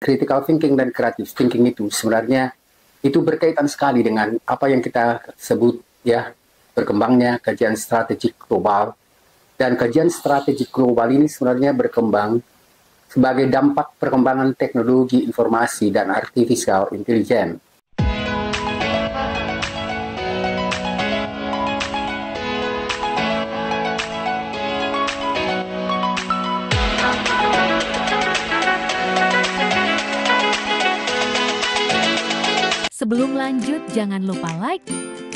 critical thinking dan creative thinking itu sebenarnya itu berkaitan sekali dengan apa yang kita sebut ya berkembangnya kajian strategik global. Dan kajian strategik global ini sebenarnya berkembang sebagai dampak perkembangan teknologi informasi dan artificial intelligence. Sebelum lanjut, jangan lupa like,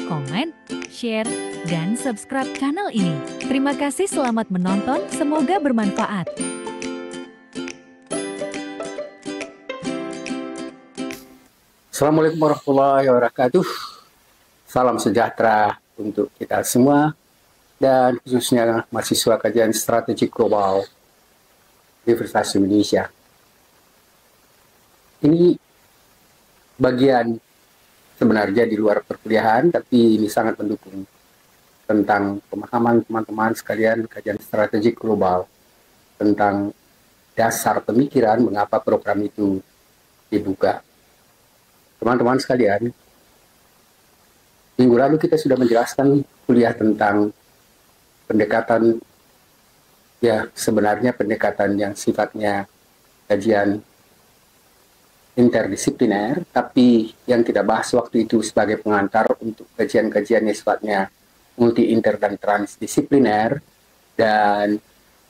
komen, share, dan subscribe channel ini. Terima kasih, selamat menonton, semoga bermanfaat. Assalamualaikum warahmatullahi wabarakatuh. Salam sejahtera untuk kita semua dan khususnya mahasiswa kajian strategik global Universitas Indonesia. Ini bagian sebenarnya di luar perkuliahan, tapi ini sangat mendukung tentang pemahaman teman-teman sekalian kajian strategik global tentang dasar pemikiran mengapa program itu dibuka. Teman-teman sekalian, minggu lalu kita sudah menjelaskan kuliah tentang pendekatan, ya sebenarnya pendekatan yang sifatnya kajian interdisipliner, tapi yang kita bahas waktu itu sebagai pengantar untuk kajian-kajian yang sifatnya multi, inter, dan transdisipliner, dan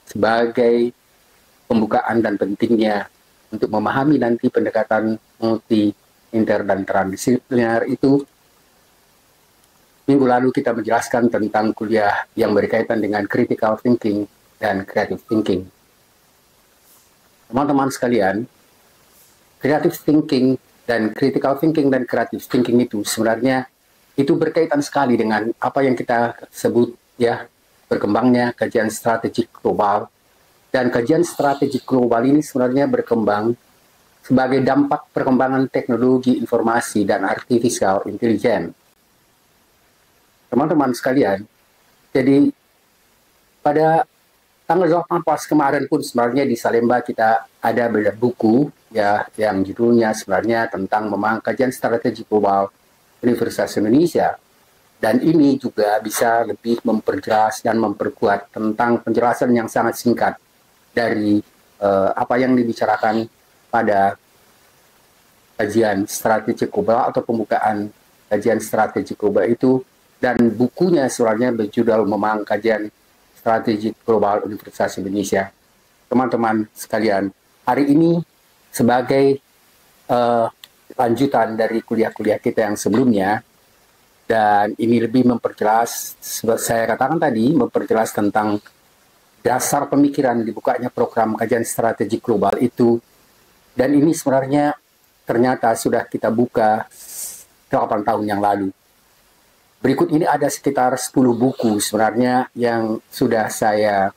sebagai pembukaan dan pentingnya untuk memahami nanti pendekatan multi, inter, dan transdisipliner itu. Minggu lalu kita menjelaskan tentang kuliah yang berkaitan dengan critical thinking dan creative thinking. Teman-teman sekalian, creative thinking dan critical thinking dan creative thinking itu sebenarnya itu berkaitan sekali dengan apa yang kita sebut ya berkembangnya kajian strategik global. Dan kajian strategik global ini sebenarnya berkembang sebagai dampak perkembangan teknologi informasi dan artificial intelligence. Teman-teman sekalian, jadi pada tanggal 8 pas kemarin pun sebenarnya di Salemba kita ada buku ya yang judulnya sebenarnya tentang memahami kajian strategi global Universitas Indonesia, dan ini juga bisa lebih memperjelas dan memperkuat tentang penjelasan yang sangat singkat dari apa yang dibicarakan pada kajian strategi global atau pembukaan kajian strategi global itu, dan bukunya sebenarnya berjudul memahami kajian strategi global Universitas Indonesia. Teman-teman sekalian, hari ini sebagai lanjutan dari kuliah-kuliah kita yang sebelumnya, dan ini lebih memperjelas, saya katakan tadi, memperjelas tentang dasar pemikiran dibukanya program kajian strategi global itu, dan ini sebenarnya ternyata sudah kita buka 8 tahun yang lalu. Berikut ini ada sekitar 10 buku sebenarnya yang sudah saya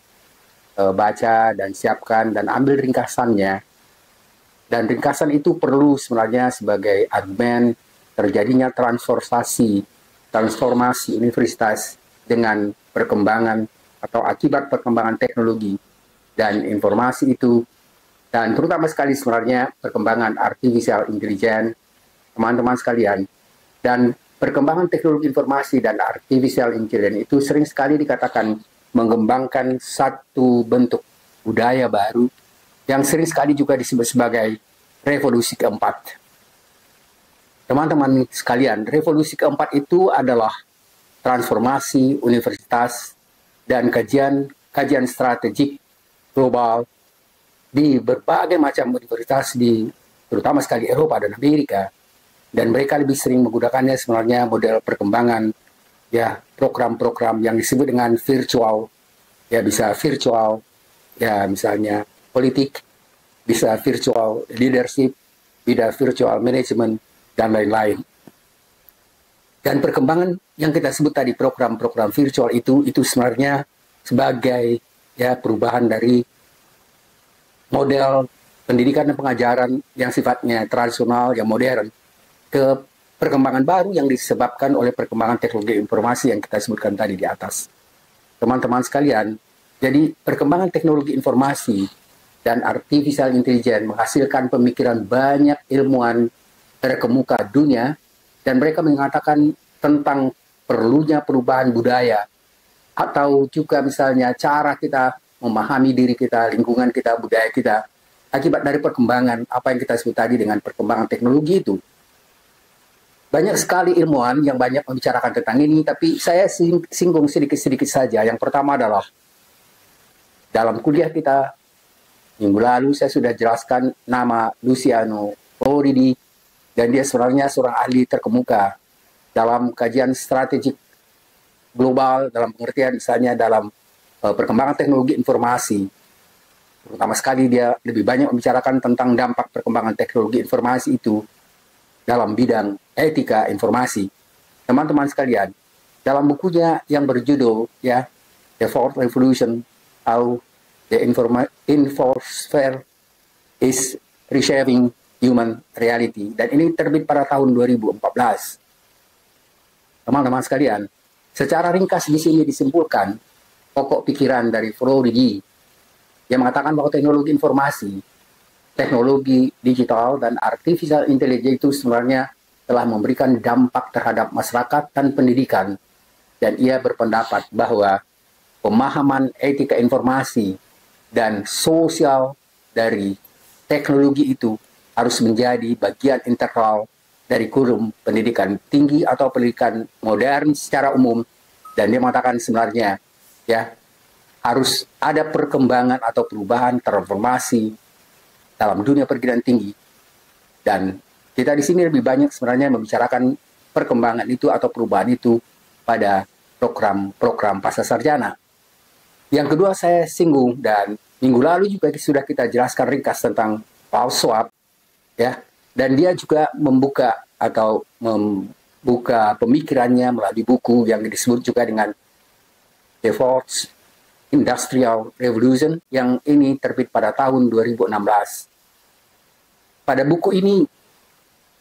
baca dan siapkan dan ambil ringkasannya. Dan ringkasan itu perlu sebenarnya sebagai argumen terjadinya transformasi universitas dengan perkembangan atau akibat perkembangan teknologi dan informasi itu. Dan terutama sekali sebenarnya perkembangan artificial intelligence, teman-teman sekalian. Dan perkembangan teknologi informasi dan artificial intelligence itu sering sekali dikatakan mengembangkan satu bentuk budaya baru yang sering sekali juga disebut sebagai revolusi keempat. Teman-teman sekalian, revolusi keempat itu adalah transformasi universitas dan kajian strategik global di berbagai macam universitas di terutama sekali Eropa dan Amerika. Dan mereka lebih sering menggunakannya sebenarnya model perkembangan ya program-program yang disebut dengan virtual, ya bisa virtual ya misalnya politik, bisa virtual leadership, bisa virtual management dan lain-lain. Dan perkembangan yang kita sebut tadi program-program virtual itu sebenarnya sebagai ya perubahan dari model pendidikan dan pengajaran yang sifatnya tradisional yang modern ke perkembangan baru yang disebabkan oleh perkembangan teknologi informasi yang kita sebutkan tadi di atas. Teman-teman sekalian, jadi perkembangan teknologi informasi dan artificial intelligence menghasilkan pemikiran banyak ilmuwan terkemuka dunia, dan mereka mengatakan tentang perlunya perubahan budaya, atau juga misalnya cara kita memahami diri kita, lingkungan kita, budaya kita, akibat dari perkembangan apa yang kita sebut tadi dengan perkembangan teknologi itu. Banyak sekali ilmuwan yang banyak membicarakan tentang ini, tapi saya singgung sedikit-sedikit saja. Yang pertama adalah, dalam kuliah kita, minggu lalu saya sudah jelaskan nama Luciano Floridi, dan dia sebenarnya seorang ahli terkemuka dalam kajian strategik global, dalam pengertian misalnya dalam perkembangan teknologi informasi. Terutama sekali dia lebih banyak membicarakan tentang dampak perkembangan teknologi informasi itu dalam bidang etika informasi. Teman-teman sekalian, dalam bukunya yang berjudul The Fourth Revolution, How the Infosphere is Reshaping Human Reality, dan ini terbit pada tahun 2014. Teman-teman sekalian, secara ringkas di sini disimpulkan pokok pikiran dari Floridi yang mengatakan bahwa teknologi informasi, teknologi digital, dan artificial intelligence itu sebenarnya telah memberikan dampak terhadap masyarakat dan pendidikan. Dan ia berpendapat bahwa pemahaman etika informasi dan sosial dari teknologi itu harus menjadi bagian integral dari kurikulum pendidikan tinggi atau pendidikan modern secara umum. Dan dia mengatakan sebenarnya harus ada perkembangan atau perubahan transformasi dalam dunia perguruan tinggi. Dan kita di sini lebih banyak sebenarnya membicarakan perkembangan itu atau perubahan itu pada program-program pasca sarjana. Yang kedua saya singgung, dan minggu lalu juga sudah kita jelaskan ringkas tentang Klaus Schwab, dan dia juga membuka pemikirannya melalui buku yang disebut juga dengan The Fourth Industrial Revolution, yang ini terbit pada tahun 2016. Pada buku ini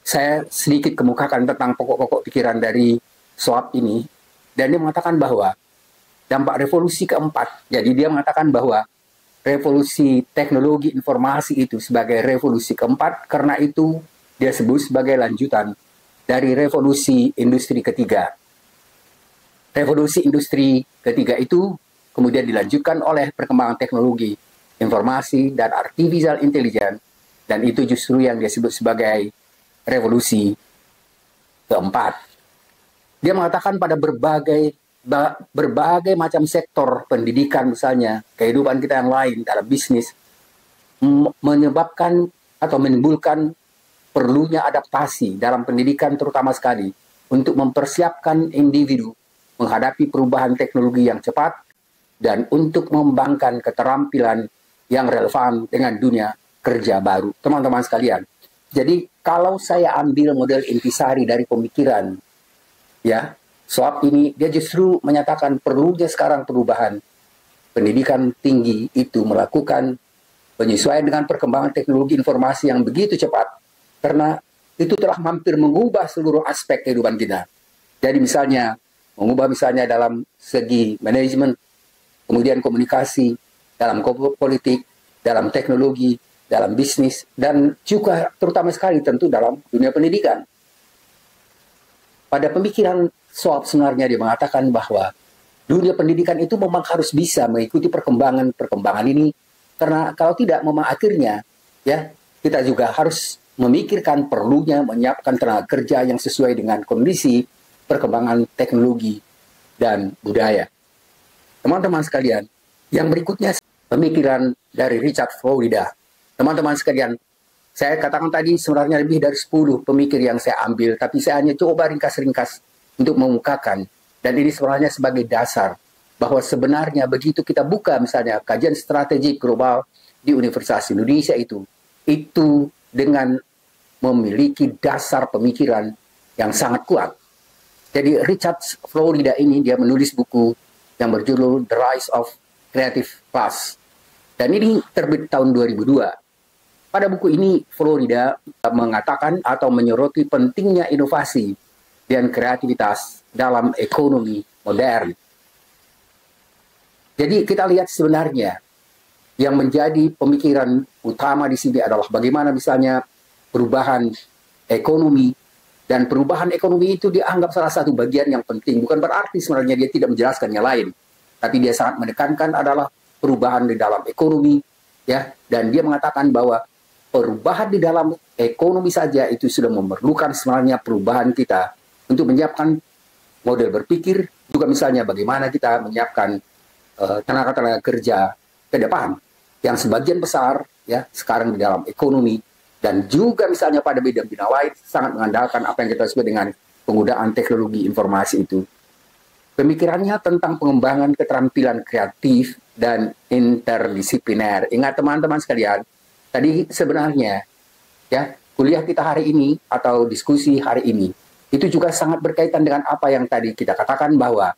saya sedikit kemukakan tentang pokok-pokok pikiran dari Schwab ini, dan dia mengatakan bahwa dampak revolusi keempat, jadi dia mengatakan bahwa revolusi teknologi informasi itu sebagai revolusi keempat, karena itu dia sebut sebagai lanjutan dari revolusi industri ketiga. Revolusi industri ketiga itu kemudian dilanjutkan oleh perkembangan teknologi informasi dan artificial intelligence, dan itu justru yang dia sebut sebagai revolusi keempat. Dia mengatakan pada berbagai macam sektor pendidikan, misalnya kehidupan kita yang lain dalam bisnis, menyebabkan atau menimbulkan perlunya adaptasi dalam pendidikan, terutama sekali untuk mempersiapkan individu menghadapi perubahan teknologi yang cepat dan untuk mengembangkan keterampilan yang relevan dengan dunia kerja baru. Teman-teman sekalian, jadi kalau saya ambil model intisari dari pemikiran Schwab ini, dia justru menyatakan perlunya sekarang perubahan pendidikan tinggi itu melakukan penyesuaian dengan perkembangan teknologi informasi yang begitu cepat, karena itu telah hampir mengubah seluruh aspek kehidupan kita. Jadi misalnya mengubah misalnya dalam segi manajemen, kemudian komunikasi, dalam politik, dalam teknologi, dalam bisnis, dan juga terutama sekali tentu dalam dunia pendidikan. Pada pemikiran Schwab sebenarnya dia mengatakan bahwa dunia pendidikan itu memang harus bisa mengikuti perkembangan ini, karena kalau tidak memang akhirnya kita juga harus memikirkan perlunya menyiapkan tenaga kerja yang sesuai dengan kondisi perkembangan teknologi dan budaya. Teman-teman sekalian, yang berikutnya pemikiran dari Richard Florida. Teman-teman sekalian, saya katakan tadi sebenarnya lebih dari 10 pemikir yang saya ambil, tapi saya hanya coba ringkas-ringkas untuk mengukakan. Dan ini sebenarnya sebagai dasar bahwa sebenarnya begitu kita buka misalnya kajian strategi global di Universitas Indonesia itu dengan memiliki dasar pemikiran yang sangat kuat. Jadi Richard Florida ini dia menulis buku yang berjudul The Rise of Creative Class. Dan ini terbit tahun 2002. Pada buku ini Florida mengatakan atau menyoroti pentingnya inovasi dan kreativitas dalam ekonomi modern. Jadi kita lihat sebenarnya yang menjadi pemikiran utama di sini adalah bagaimana misalnya perubahan ekonomi, dan perubahan ekonomi itu dianggap salah satu bagian yang penting. Bukan berarti sebenarnya dia tidak menjelaskan yang lain, tapi dia sangat menekankan adalah perubahan di dalam ekonomi, ya. Dan dia mengatakan bahwa perubahan di dalam ekonomi saja itu sudah memerlukan sebenarnya perubahan kita untuk menyiapkan model berpikir, juga misalnya bagaimana kita menyiapkan tenaga-tenaga kerja ke depan yang sebagian besar ya sekarang di dalam ekonomi, dan juga misalnya pada bidang-bidang lain sangat mengandalkan apa yang kita sebut dengan penggunaan teknologi informasi itu. Pemikirannya tentang pengembangan keterampilan kreatif dan interdisipliner. Ingat teman-teman sekalian, tadi sebenarnya ya kuliah kita hari ini atau diskusi hari ini itu juga sangat berkaitan dengan apa yang tadi kita katakan, bahwa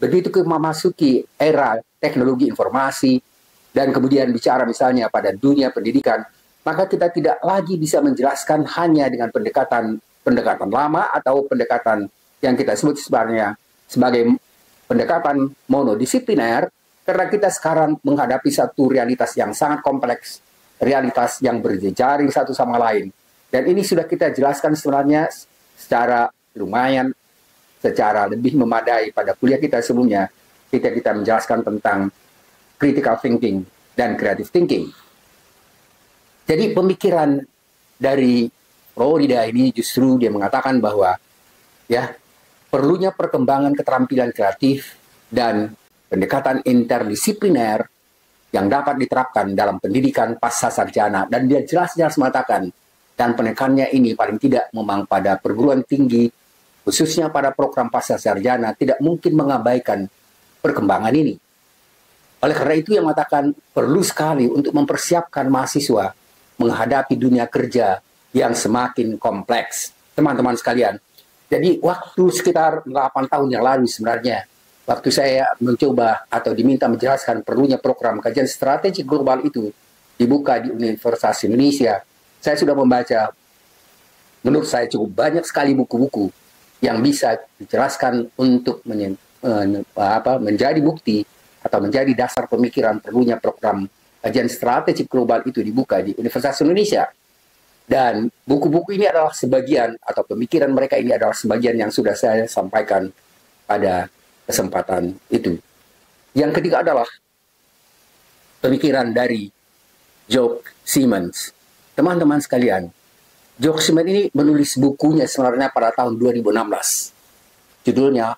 begitu kita memasuki era teknologi informasi dan kemudian bicara misalnya pada dunia pendidikan, maka kita tidak lagi bisa menjelaskan hanya dengan pendekatan lama atau pendekatan yang kita sebut sebenarnya sebagai pendekatan monodisipliner, karena kita sekarang menghadapi satu realitas yang sangat kompleks, realitas yang berjejaring satu sama lain. Dan ini sudah kita jelaskan sebenarnya secara lumayan, secara lebih memadai pada kuliah kita sebelumnya, kita menjelaskan tentang critical thinking dan creative thinking. Jadi pemikiran dari Florida ini justru dia mengatakan bahwa ya perlunya perkembangan keterampilan kreatif dan pendekatan interdisipliner yang dapat diterapkan dalam pendidikan pasca sarjana. Dan dia jelas-jelas mengatakan, dan penekannya ini paling tidak memang pada perguruan tinggi, khususnya pada program pasca sarjana, tidak mungkin mengabaikan perkembangan ini. Oleh karena itu yang mengatakan perlu sekali untuk mempersiapkan mahasiswa menghadapi dunia kerja yang semakin kompleks. Teman-teman sekalian, jadi waktu sekitar 8 tahun yang lalu sebenarnya, waktu saya mencoba atau diminta menjelaskan perlunya program kajian strategi global itu dibuka di Universitas Indonesia, saya sudah membaca, menurut saya cukup banyak sekali buku-buku yang bisa dijelaskan untuk menjadi bukti atau menjadi dasar pemikiran perlunya program kajian strategi global itu dibuka di Universitas Indonesia. Dan buku-buku ini adalah sebagian, atau pemikiran mereka ini adalah sebagian yang sudah saya sampaikan pada kesempatan itu. Yang ketiga adalah pemikiran dari Jock Simmons. Teman-teman sekalian, Jock Simmons ini menulis bukunya sebenarnya pada tahun 2016. Judulnya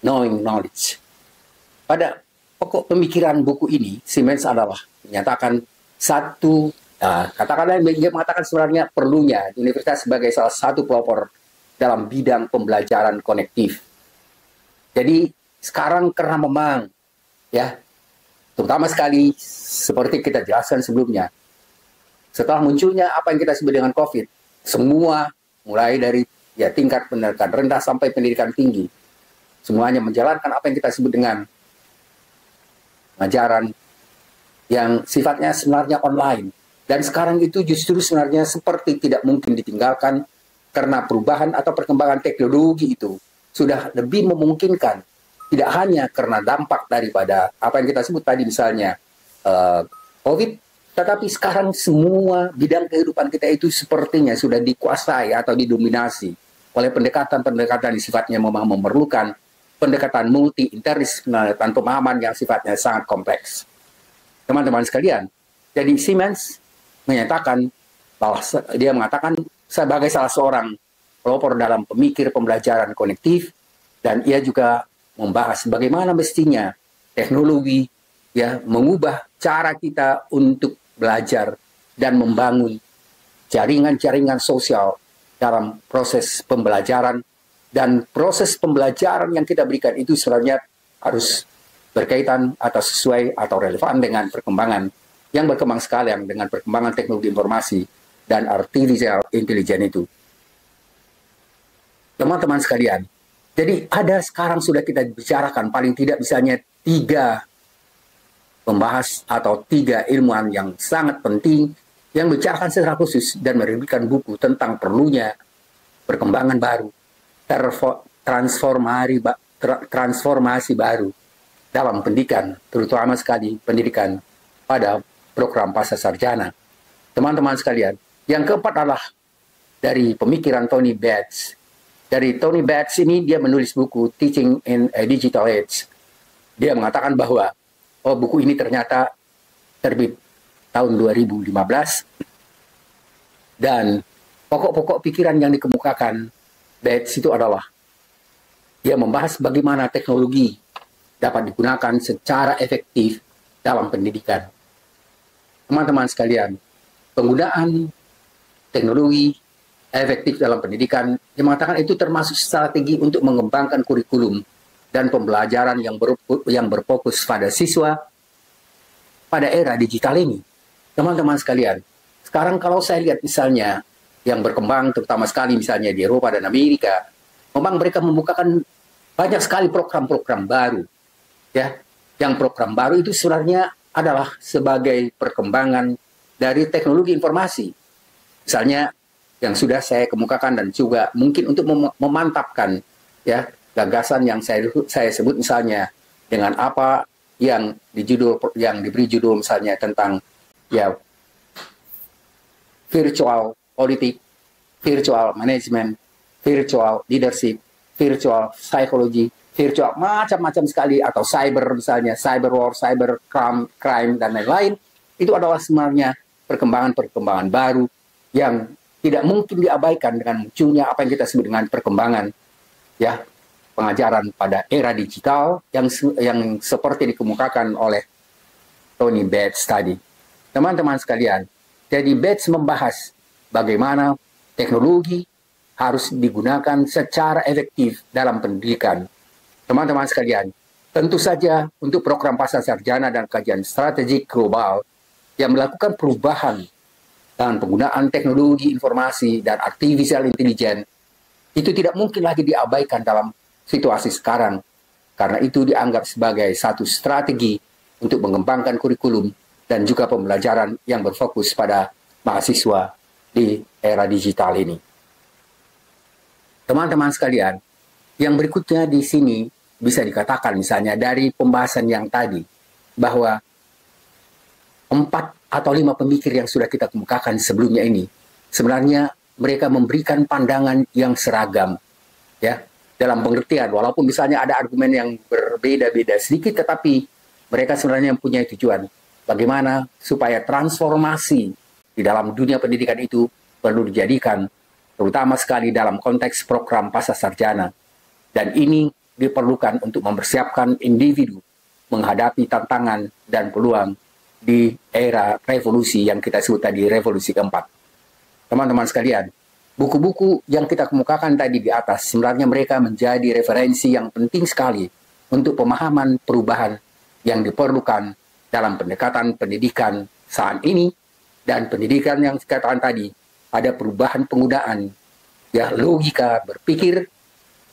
Knowing Knowledge. Pada pokok pemikiran buku ini, Simmons adalah menyatakan satu, katakanlah dia mengatakan sebenarnya perlunya universitas sebagai salah satu pelopor dalam bidang pembelajaran konektif. Jadi sekarang karena memang ya, terutama sekali seperti kita jelaskan sebelumnya, setelah munculnya apa yang kita sebut dengan COVID, semua mulai dari ya tingkat pendidikan rendah sampai pendidikan tinggi, semuanya menjalankan apa yang kita sebut dengan pengajaran yang sifatnya sebenarnya online. Dan sekarang itu justru sebenarnya seperti tidak mungkin ditinggalkan, karena perubahan atau perkembangan teknologi itu sudah lebih memungkinkan, tidak hanya karena dampak daripada apa yang kita sebut tadi misalnya COVID, tetapi sekarang semua bidang kehidupan kita itu sepertinya sudah dikuasai atau didominasi oleh pendekatan-pendekatan yang sifatnya memang memerlukan pendekatan multi interdisipliner dan pemahaman yang sifatnya sangat kompleks. Teman-teman sekalian, jadi Simmons menyatakan bahwa dia mengatakan sebagai salah seorang pelopor dalam pemikir pembelajaran konektif, dan ia juga membahas bagaimana mestinya teknologi ya mengubah cara kita untuk belajar dan membangun jaringan-jaringan sosial dalam proses pembelajaran. Dan proses pembelajaran yang kita berikan itu sebenarnya harus berkaitan atau sesuai atau relevan dengan perkembangan yang berkembang sekalian dengan perkembangan teknologi informasi dan artificial intelligence itu. Teman-teman sekalian, jadi ada sekarang sudah kita bicarakan paling tidak misalnya 3 pembahas atau 3 ilmuwan yang sangat penting yang bicarakan secara khusus dan menerbitkan buku tentang perlunya perkembangan baru, transformasi baru dalam pendidikan, terutama sekali pendidikan pada program pasca sarjana. Teman-teman sekalian, yang keempat adalah dari pemikiran Tony Bates. Dari Tony Bates ini dia menulis buku Teaching in a Digital Age. Dia mengatakan bahwa buku ini ternyata terbit tahun 2015 dan pokok-pokok pikiran yang dikemukakan Bates itu adalah dia membahas bagaimana teknologi dapat digunakan secara efektif dalam pendidikan. Teman-teman sekalian, penggunaan teknologi efektif dalam pendidikan, dia mengatakan itu termasuk strategi untuk mengembangkan kurikulum dan pembelajaran yang berfokus pada siswa pada era digital ini. Teman-teman sekalian, sekarang kalau saya lihat misalnya yang berkembang terutama sekali misalnya di Eropa dan Amerika, memang mereka membukakan banyak sekali program-program baru. Ya, yang program baru itu sebenarnya adalah sebagai perkembangan dari teknologi informasi. Misalnya yang sudah saya kemukakan dan juga mungkin untuk memantapkan ya gagasan yang saya sebut misalnya dengan apa yang diberi judul misalnya tentang ya virtual politik, virtual management, virtual leadership, virtual psychology, virtual macam-macam sekali, atau cyber misalnya, cyber war, cyber crime dan lain-lain. Itu adalah sebenarnya perkembangan-perkembangan baru yang tidak mungkin diabaikan dengan munculnya apa yang kita sebut dengan perkembangan ya pengajaran pada era digital yang seperti dikemukakan oleh Tony Bates tadi. Teman-teman sekalian, jadi Bates membahas bagaimana teknologi harus digunakan secara efektif dalam pendidikan. Teman-teman sekalian, tentu saja untuk program pasca sarjana dan kajian strategik global yang melakukan perubahan dengan penggunaan teknologi informasi dan artificial intelligence, itu tidak mungkin lagi diabaikan dalam situasi sekarang, karena itu dianggap sebagai satu strategi untuk mengembangkan kurikulum dan juga pembelajaran yang berfokus pada mahasiswa di era digital ini. Teman-teman sekalian, yang berikutnya di sini bisa dikatakan misalnya dari pembahasan yang tadi, bahwa 4 atau 5 pemikir yang sudah kita kemukakan sebelumnya ini, sebenarnya mereka memberikan pandangan yang seragam, ya, dalam pengertian, walaupun misalnya ada argumen yang berbeda-beda sedikit, tetapi mereka sebenarnya mempunyai tujuan, bagaimana supaya transformasi di dalam dunia pendidikan itu perlu dijadikan terutama sekali dalam konteks program pasca sarjana. Dan ini diperlukan untuk mempersiapkan individu menghadapi tantangan dan peluang di era revolusi yang kita sebut tadi, revolusi keempat. Teman-teman sekalian, buku-buku yang kita kemukakan tadi di atas, sebenarnya mereka menjadi referensi yang penting sekali untuk pemahaman perubahan yang diperlukan dalam pendekatan pendidikan saat ini, dan pendidikan yang dikatakan tadi, ada perubahan penggunaan ya logika berpikir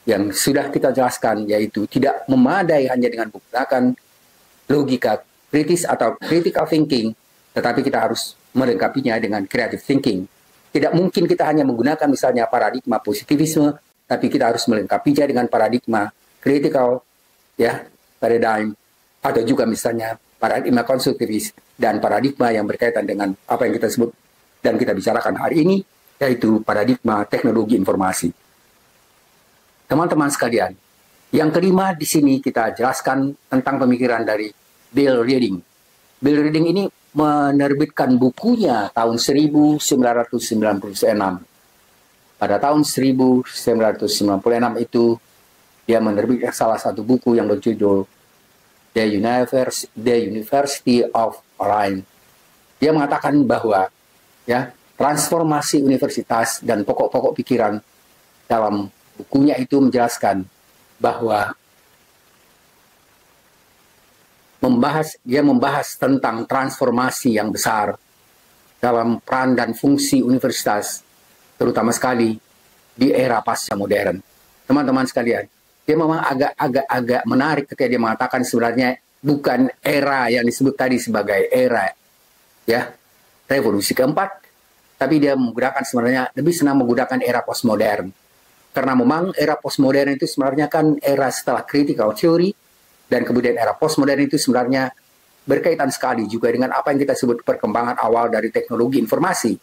yang sudah kita jelaskan, yaitu tidak memadai hanya dengan menggunakan logika kritis atau critical thinking, tetapi kita harus melengkapinya dengan creative thinking. Tidak mungkin kita hanya menggunakan misalnya paradigma positivisme, tapi kita harus melengkapinya dengan paradigma critical ya paradigm, atau juga misalnya paradigma konstruktivis dan paradigma yang berkaitan dengan apa yang kita sebut dan kita bicarakan hari ini, yaitu paradigma teknologi informasi. Teman-teman sekalian, yang kelima di sini kita jelaskan tentang pemikiran dari Bill Reading. Bill Reading ini menerbitkan bukunya tahun 1996. Pada tahun 1996 itu, dia menerbitkan salah satu buku yang berjudul The University of Orion. Dia mengatakan bahwa ya transformasi universitas dan pokok-pokok pikiran dalam bukunya itu menjelaskan bahwa dia membahas tentang transformasi yang besar dalam peran dan fungsi universitas, terutama sekali di era pasca modern. Teman-teman sekalian, dia memang agak menarik ketika dia mengatakan sebenarnya bukan era yang disebut tadi sebagai era ya revolusi keempat, tapi dia menggunakan sebenarnya lebih senang menggunakan era postmodern. Karena memang era postmodern itu sebenarnya kan era setelah critical theory, dan kemudian era postmodern itu sebenarnya berkaitan sekali juga dengan apa yang kita sebut perkembangan awal dari teknologi informasi.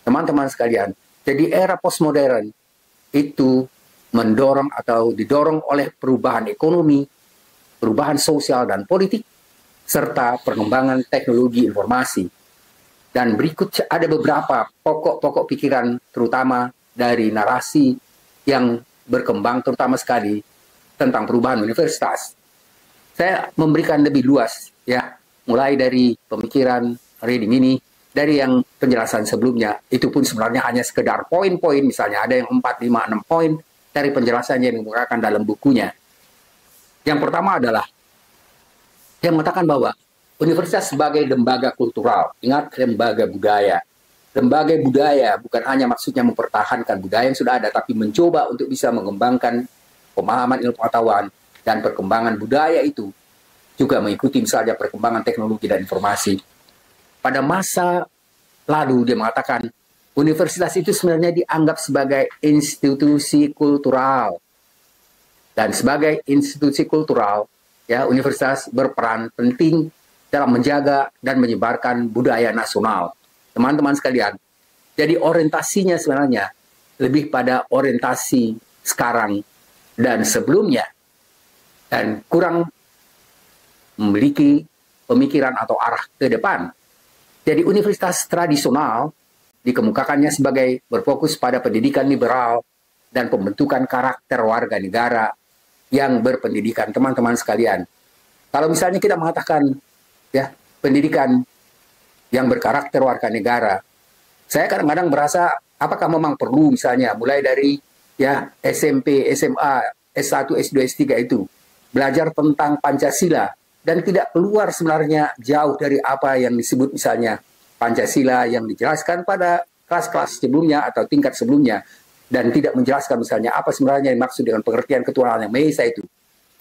Teman-teman sekalian, jadi era postmodern itu mendorong atau didorong oleh perubahan ekonomi, perubahan sosial dan politik, serta perkembangan teknologi informasi. Dan berikut ada beberapa pokok-pokok pikiran terutama dari narasi yang berkembang terutama sekali tentang perubahan universitas. Saya memberikan lebih luas ya, mulai dari pemikiran reading ini, dari yang penjelasan sebelumnya, itu pun sebenarnya hanya sekedar poin-poin, misalnya ada yang 4, 5, 6 poin dari penjelasannya yang dikemukakan dalam bukunya. Yang pertama adalah, yang mengatakan bahwa universitas sebagai lembaga kultural, ingat lembaga budaya. Lembaga budaya bukan hanya maksudnya mempertahankan budaya yang sudah ada, tapi mencoba untuk bisa mengembangkan pemahaman ilmu pengetahuan dan perkembangan budaya itu, juga mengikuti misalnya perkembangan teknologi dan informasi. Pada masa lalu dia mengatakan universitas itu sebenarnya dianggap sebagai institusi kultural. Dan sebagai institusi kultural, ya, universitas berperan penting dalam menjaga dan menyebarkan budaya nasional. Teman-teman sekalian, jadi orientasinya sebenarnya lebih pada orientasi sekarang dan sebelumnya, dan kurang memiliki pemikiran atau arah ke depan. Jadi universitas tradisional dikemukakannya sebagai berfokus pada pendidikan liberal dan pembentukan karakter warga negara yang berpendidikan. Teman-teman sekalian, kalau misalnya kita mengatakan ya pendidikan yang berkarakter warga negara, saya kadang-kadang berasa apakah memang perlu misalnya mulai dari ya SMP, SMA, S1, S2, S3 itu belajar tentang Pancasila dan tidak keluar sebenarnya jauh dari apa yang disebut misalnya Pancasila yang dijelaskan pada kelas-kelas sebelumnya atau tingkat sebelumnya, dan tidak menjelaskan misalnya apa sebenarnya yang dimaksud dengan pengertian ketuhanan yang Maha Esa itu.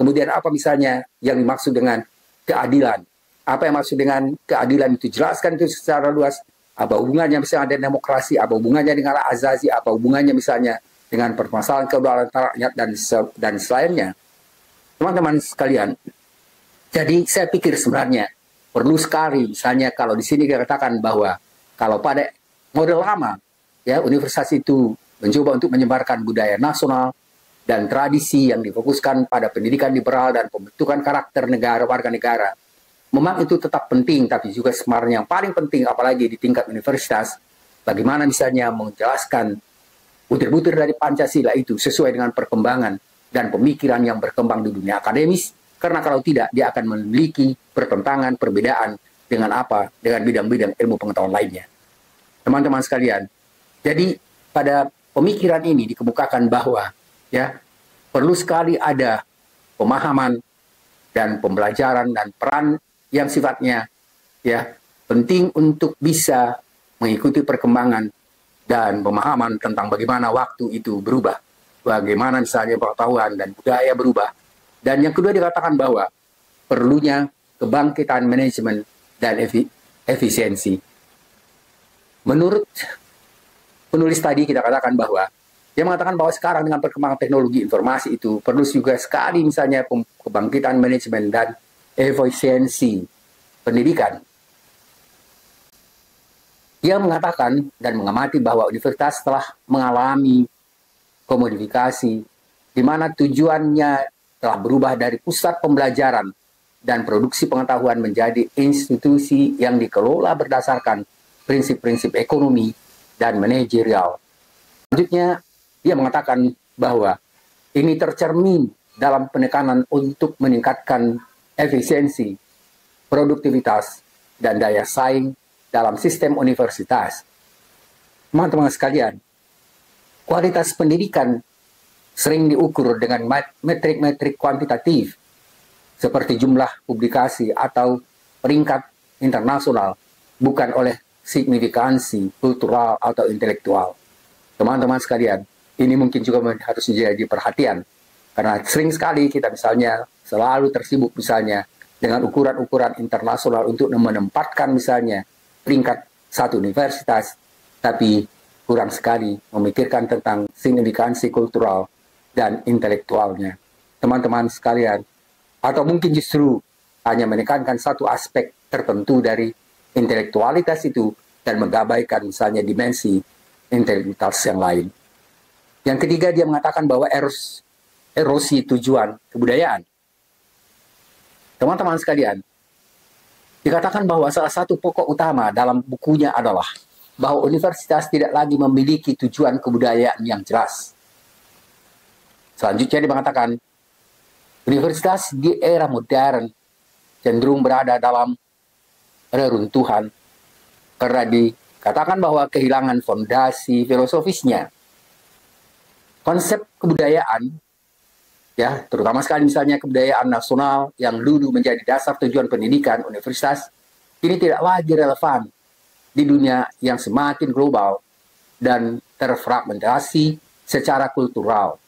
Kemudian apa misalnya yang dimaksud dengan keadilan. Apa yang maksud dengan keadilan itu, jelaskan itu secara luas. Apa hubungannya misalnya dengan demokrasi, apa hubungannya dengan azazi, apa hubungannya misalnya dengan permasalahan kedaulatan rakyat dan selainnya. Teman-teman sekalian, jadi saya pikir sebenarnya perlu sekali misalnya kalau di sini dikatakan bahwa kalau pada model lama ya universitas itu mencoba untuk menyebarkan budaya nasional dan tradisi yang difokuskan pada pendidikan liberal dan pembentukan karakter negara warga negara. Memang itu tetap penting, tapi juga sebenarnya yang paling penting apalagi di tingkat universitas, bagaimana misalnya menjelaskan butir-butir dari Pancasila itu sesuai dengan perkembangan dan pemikiran yang berkembang di dunia akademis. Karena kalau tidak, dia akan memiliki pertentangan, perbedaan dengan apa? Dengan bidang-bidang ilmu pengetahuan lainnya. Teman-teman sekalian, jadi pada pemikiran ini dikemukakan bahwa ya perlu sekali ada pemahaman dan pembelajaran dan peran yang sifatnya ya penting untuk bisa mengikuti perkembangan dan pemahaman tentang bagaimana waktu itu berubah, bagaimana misalnya pengetahuan dan budaya berubah. Dan yang kedua dikatakan bahwa perlunya kebangkitan manajemen dan efisiensi. Menurut penulis tadi kita katakan bahwa dia mengatakan bahwa sekarang dengan perkembangan teknologi informasi itu perlu juga sekali misalnya kebangkitan manajemen dan efisiensi pendidikan. Dia mengatakan dan mengamati bahwa universitas telah mengalami komodifikasi di mana tujuannya telah berubah dari pusat pembelajaran dan produksi pengetahuan menjadi institusi yang dikelola berdasarkan prinsip-prinsip ekonomi dan manajerial. Selanjutnya, dia mengatakan bahwa ini tercermin dalam penekanan untuk meningkatkan efisiensi, produktivitas, dan daya saing dalam sistem universitas. Teman-teman sekalian, kualitas pendidikan sering diukur dengan metrik-metrik kuantitatif seperti jumlah publikasi atau peringkat internasional, bukan oleh signifikansi kultural atau intelektual. Teman-teman sekalian, ini mungkin juga harus menjadi perhatian karena sering sekali kita misalnya selalu tersibuk misalnya dengan ukuran-ukuran internasional untuk menempatkan misalnya peringkat satu universitas, tapi kurang sekali memikirkan tentang signifikansi kultural dan intelektualnya. Teman-teman sekalian, atau mungkin justru hanya menekankan satu aspek tertentu dari intelektualitas itu dan mengabaikan misalnya dimensi intelektualitas yang lain. Yang ketiga, dia mengatakan bahwa erosi tujuan kebudayaan. Teman-teman sekalian, dikatakan bahwa salah satu pokok utama dalam bukunya adalah bahwa universitas tidak lagi memiliki tujuan kebudayaan yang jelas. Selanjutnya dia mengatakan, universitas di era modern cenderung berada dalam reruntuhan karena dikatakan bahwa kehilangan fondasi filosofisnya. Konsep kebudayaan, ya, terutama sekali misalnya kebudayaan nasional yang dulu menjadi dasar tujuan pendidikan universitas, ini tidak lagi relevan di dunia yang semakin global dan terfragmentasi secara kultural.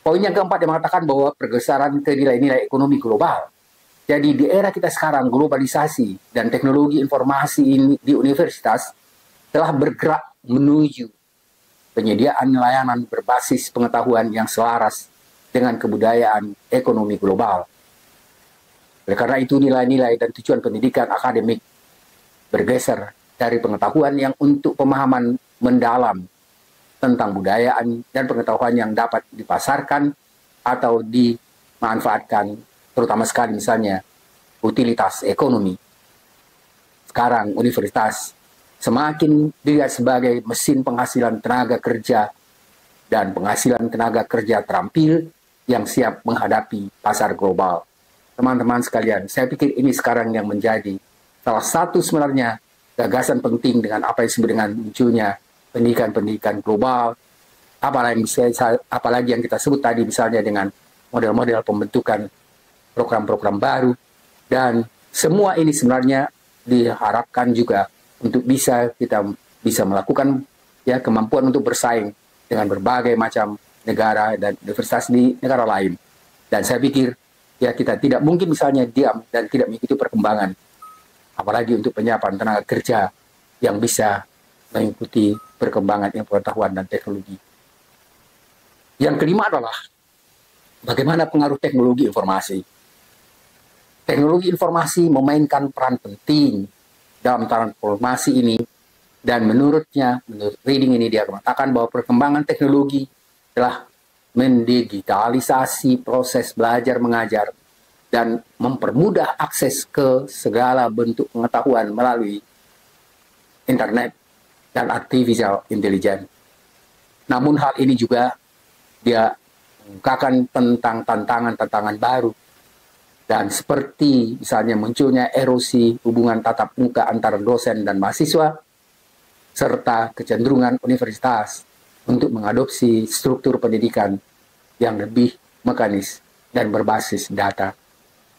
Poin yang keempat, dia mengatakan bahwa pergeseran ke nilai-nilai ekonomi global. Jadi di era kita sekarang, globalisasi dan teknologi informasi ini di universitas telah bergerak menuju penyediaan layanan berbasis pengetahuan yang selaras dengan kebudayaan ekonomi global. Oleh karena itu, nilai-nilai dan tujuan pendidikan akademik bergeser dari pengetahuan yang untuk pemahaman mendalam tentang budayaan dan pengetahuan yang dapat dipasarkan atau dimanfaatkan, terutama sekali misalnya utilitas ekonomi. Sekarang universitas semakin dilihat sebagai mesin penghasilan tenaga kerja dan penghasilan tenaga kerja terampil yang siap menghadapi pasar global. Teman-teman sekalian, saya pikir ini sekarang yang menjadi salah satu sebenarnya gagasan penting dengan apa yang disebut dengan munculnya pendidikan-pendidikan global, apalagi yang kita sebut tadi misalnya dengan model-model pembentukan program-program baru, dan semua ini sebenarnya diharapkan juga untuk kita bisa melakukan ya kemampuan untuk bersaing dengan berbagai macam negara dan universitas di negara lain. Dan saya pikir ya kita tidak mungkin misalnya diam dan tidak mengikuti perkembangan, apalagi untuk penyiapan tenaga kerja yang bisa mengikuti perkembangan ilmu pengetahuan dan teknologi. Yang kelima adalah bagaimana pengaruh teknologi informasi. Teknologi informasi memainkan peran penting dalam transformasi ini, dan menurut reading ini dia mengatakan bahwa perkembangan teknologi telah mendigitalisasi proses belajar mengajar dan mempermudah akses ke segala bentuk pengetahuan melalui internet dan artificial intelligence. Namun hal ini juga dia mengungkapkan tentang tantangan-tantangan baru, dan seperti misalnya munculnya erosi hubungan tatap muka antara dosen dan mahasiswa, serta kecenderungan universitas untuk mengadopsi struktur pendidikan yang lebih mekanis dan berbasis data.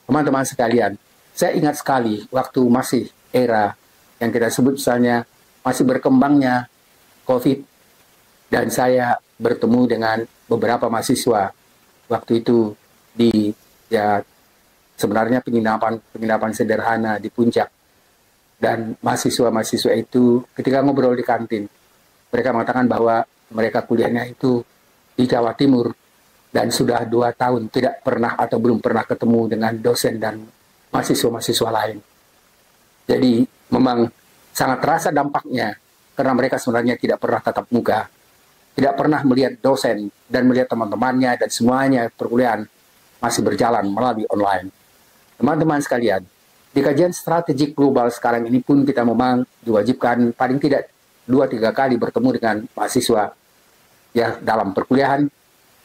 Teman-teman sekalian, saya ingat sekali waktu masih era yang kita sebut misalnya masih berkembangnya COVID, dan saya bertemu dengan beberapa mahasiswa waktu itu di sebenarnya penginapan sederhana di Puncak, dan mahasiswa itu ketika ngobrol di kantin, mereka mengatakan bahwa mereka kuliahnya itu di Jawa Timur dan sudah 2 tahun tidak pernah atau belum pernah ketemu dengan dosen dan mahasiswa lain. Jadi memang sangat terasa dampaknya karena mereka sebenarnya tidak pernah tatap muka, tidak pernah melihat dosen dan melihat teman-temannya, dan semuanya perkuliahan masih berjalan melalui online. Teman-teman sekalian, di kajian strategik global sekarang ini pun kita memang diwajibkan paling tidak 2-3 kali bertemu dengan mahasiswa ya dalam perkuliahan,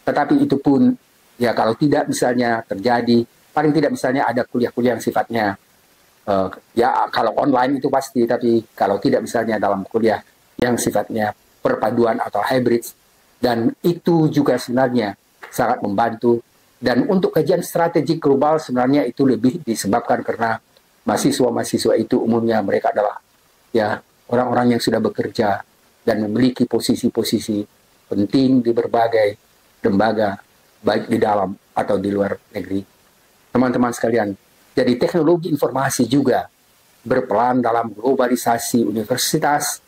tetapi itu pun ya kalau tidak misalnya terjadi, paling tidak misalnya ada kuliah-kuliah yang sifatnya ya kalau online itu pasti, tapi kalau tidak misalnya dalam kuliah yang sifatnya perpaduan atau hybrid, dan itu juga sebenarnya sangat membantu. Dan untuk kajian strategik global sebenarnya itu lebih disebabkan karena mahasiswa-mahasiswa itu umumnya mereka adalah ya orang-orang yang sudah bekerja dan memiliki posisi-posisi penting di berbagai lembaga baik di dalam atau di luar negeri. Teman-teman sekalian, jadi teknologi informasi juga berperan dalam globalisasi universitas,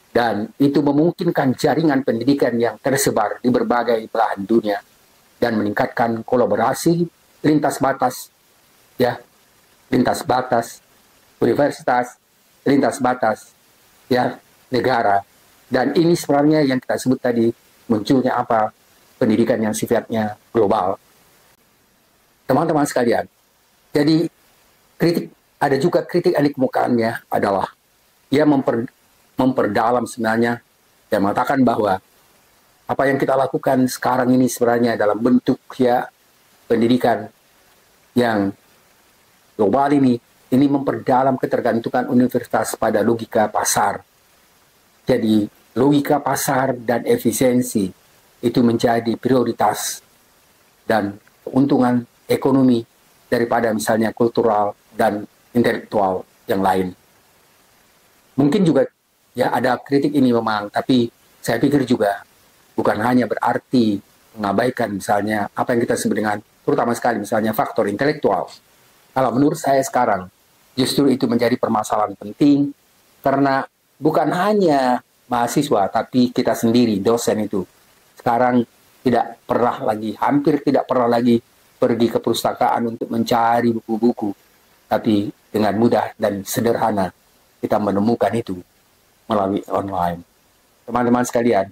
dan itu memungkinkan jaringan pendidikan yang tersebar di berbagai belahan dunia dan meningkatkan kolaborasi lintas batas, ya, lintas batas universitas, lintas batas, ya, negara. Dan ini sebenarnya yang kita sebut tadi, munculnya apa? Pendidikan yang sifatnya global. Teman-teman sekalian, jadi ada juga kritik yang dikemukaannya adalah ia memperdalam sebenarnya dan mengatakan bahwa apa yang kita lakukan sekarang ini sebenarnya dalam bentuk ya pendidikan yang global ini memperdalam ketergantungan universitas pada logika pasar. Jadi logika pasar dan efisiensi itu menjadi prioritas dan keuntungan ekonomi daripada misalnya kultural dan intelektual yang lain. Mungkin juga ya ada kritik ini memang, tapi saya pikir juga bukan hanya berarti mengabaikan misalnya apa yang kita sebut dengan terutama sekali misalnya faktor intelektual. Kalau menurut saya sekarang justru itu menjadi permasalahan penting karena bukan hanya mahasiswa tapi kita sendiri dosen itu sekarang hampir tidak pernah lagi pergi ke perpustakaan untuk mencari buku-buku, tapi dengan mudah dan sederhana kita menemukan itu melalui online. Teman-teman sekalian,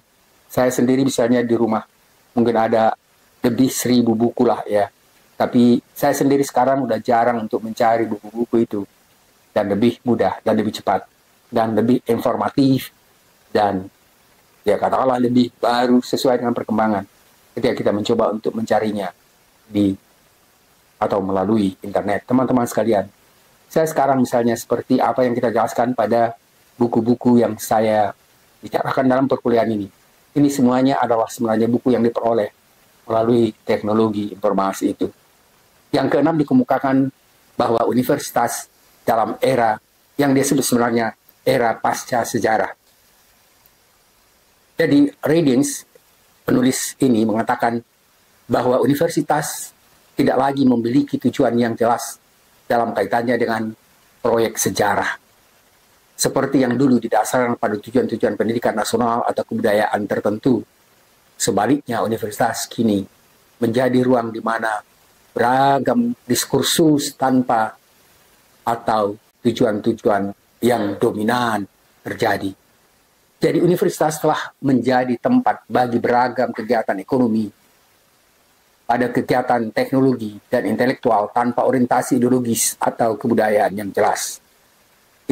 saya sendiri misalnya di rumah mungkin ada lebih 1000 buku lah ya, tapi saya sendiri sekarang udah jarang untuk mencari buku-buku itu, dan lebih mudah dan lebih cepat dan lebih informatif dan ya katakanlah lebih baru sesuai dengan perkembangan ketika kita mencoba untuk mencarinya atau melalui internet. Teman-teman sekalian, saya sekarang misalnya seperti apa yang kita jelaskan pada buku-buku yang saya bicarakan dalam perkuliahan ini. Ini semuanya adalah sebenarnya buku yang diperoleh melalui teknologi informasi itu. Yang keenam dikemukakan bahwa universitas dalam era yang disebut sebenarnya era pasca sejarah. Jadi Readings, penulis ini mengatakan bahwa universitas tidak lagi memiliki tujuan yang jelas dalam kaitannya dengan proyek sejarah. Seperti yang dulu didasarkan pada tujuan-tujuan pendidikan nasional atau kebudayaan tertentu. Sebaliknya universitas kini menjadi ruang di mana beragam diskursus tanpa atau tujuan-tujuan yang dominan terjadi. Jadi universitas telah menjadi tempat bagi beragam kegiatan ekonomi, pada kegiatan teknologi dan intelektual tanpa orientasi ideologis atau kebudayaan yang jelas.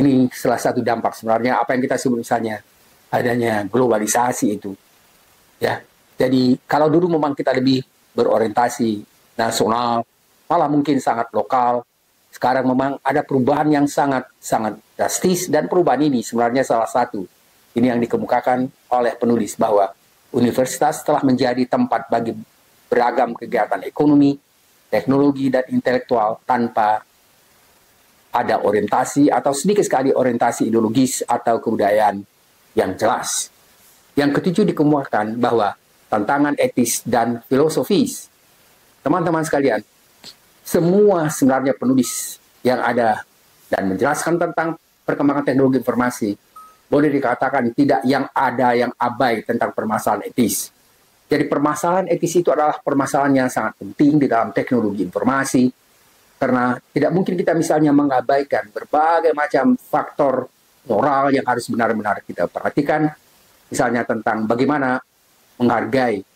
Ini salah satu dampak sebenarnya apa yang kita sebut misalnya adanya globalisasi itu. Ya, jadi kalau dulu memang kita lebih berorientasi nasional, malah mungkin sangat lokal. Sekarang memang ada perubahan yang sangat drastis dan perubahan ini sebenarnya salah satu. Ini yang dikemukakan oleh penulis bahwa universitas telah menjadi tempat bagi beragam kegiatan ekonomi, teknologi, dan intelektual tanpa ada orientasi atau sedikit sekali orientasi ideologis atau kebudayaan yang jelas. Yang ketujuh dikemukakan bahwa tantangan etis dan filosofis. Teman-teman sekalian, semua sebenarnya penulis yang ada dan menjelaskan tentang perkembangan teknologi informasi boleh dikatakan tidak yang ada yang abai tentang permasalahan etis. Jadi permasalahan etis itu adalah permasalahan yang sangat penting di dalam teknologi informasi karena tidak mungkin kita misalnya mengabaikan berbagai macam faktor moral yang harus benar-benar kita perhatikan, misalnya tentang bagaimana menghargai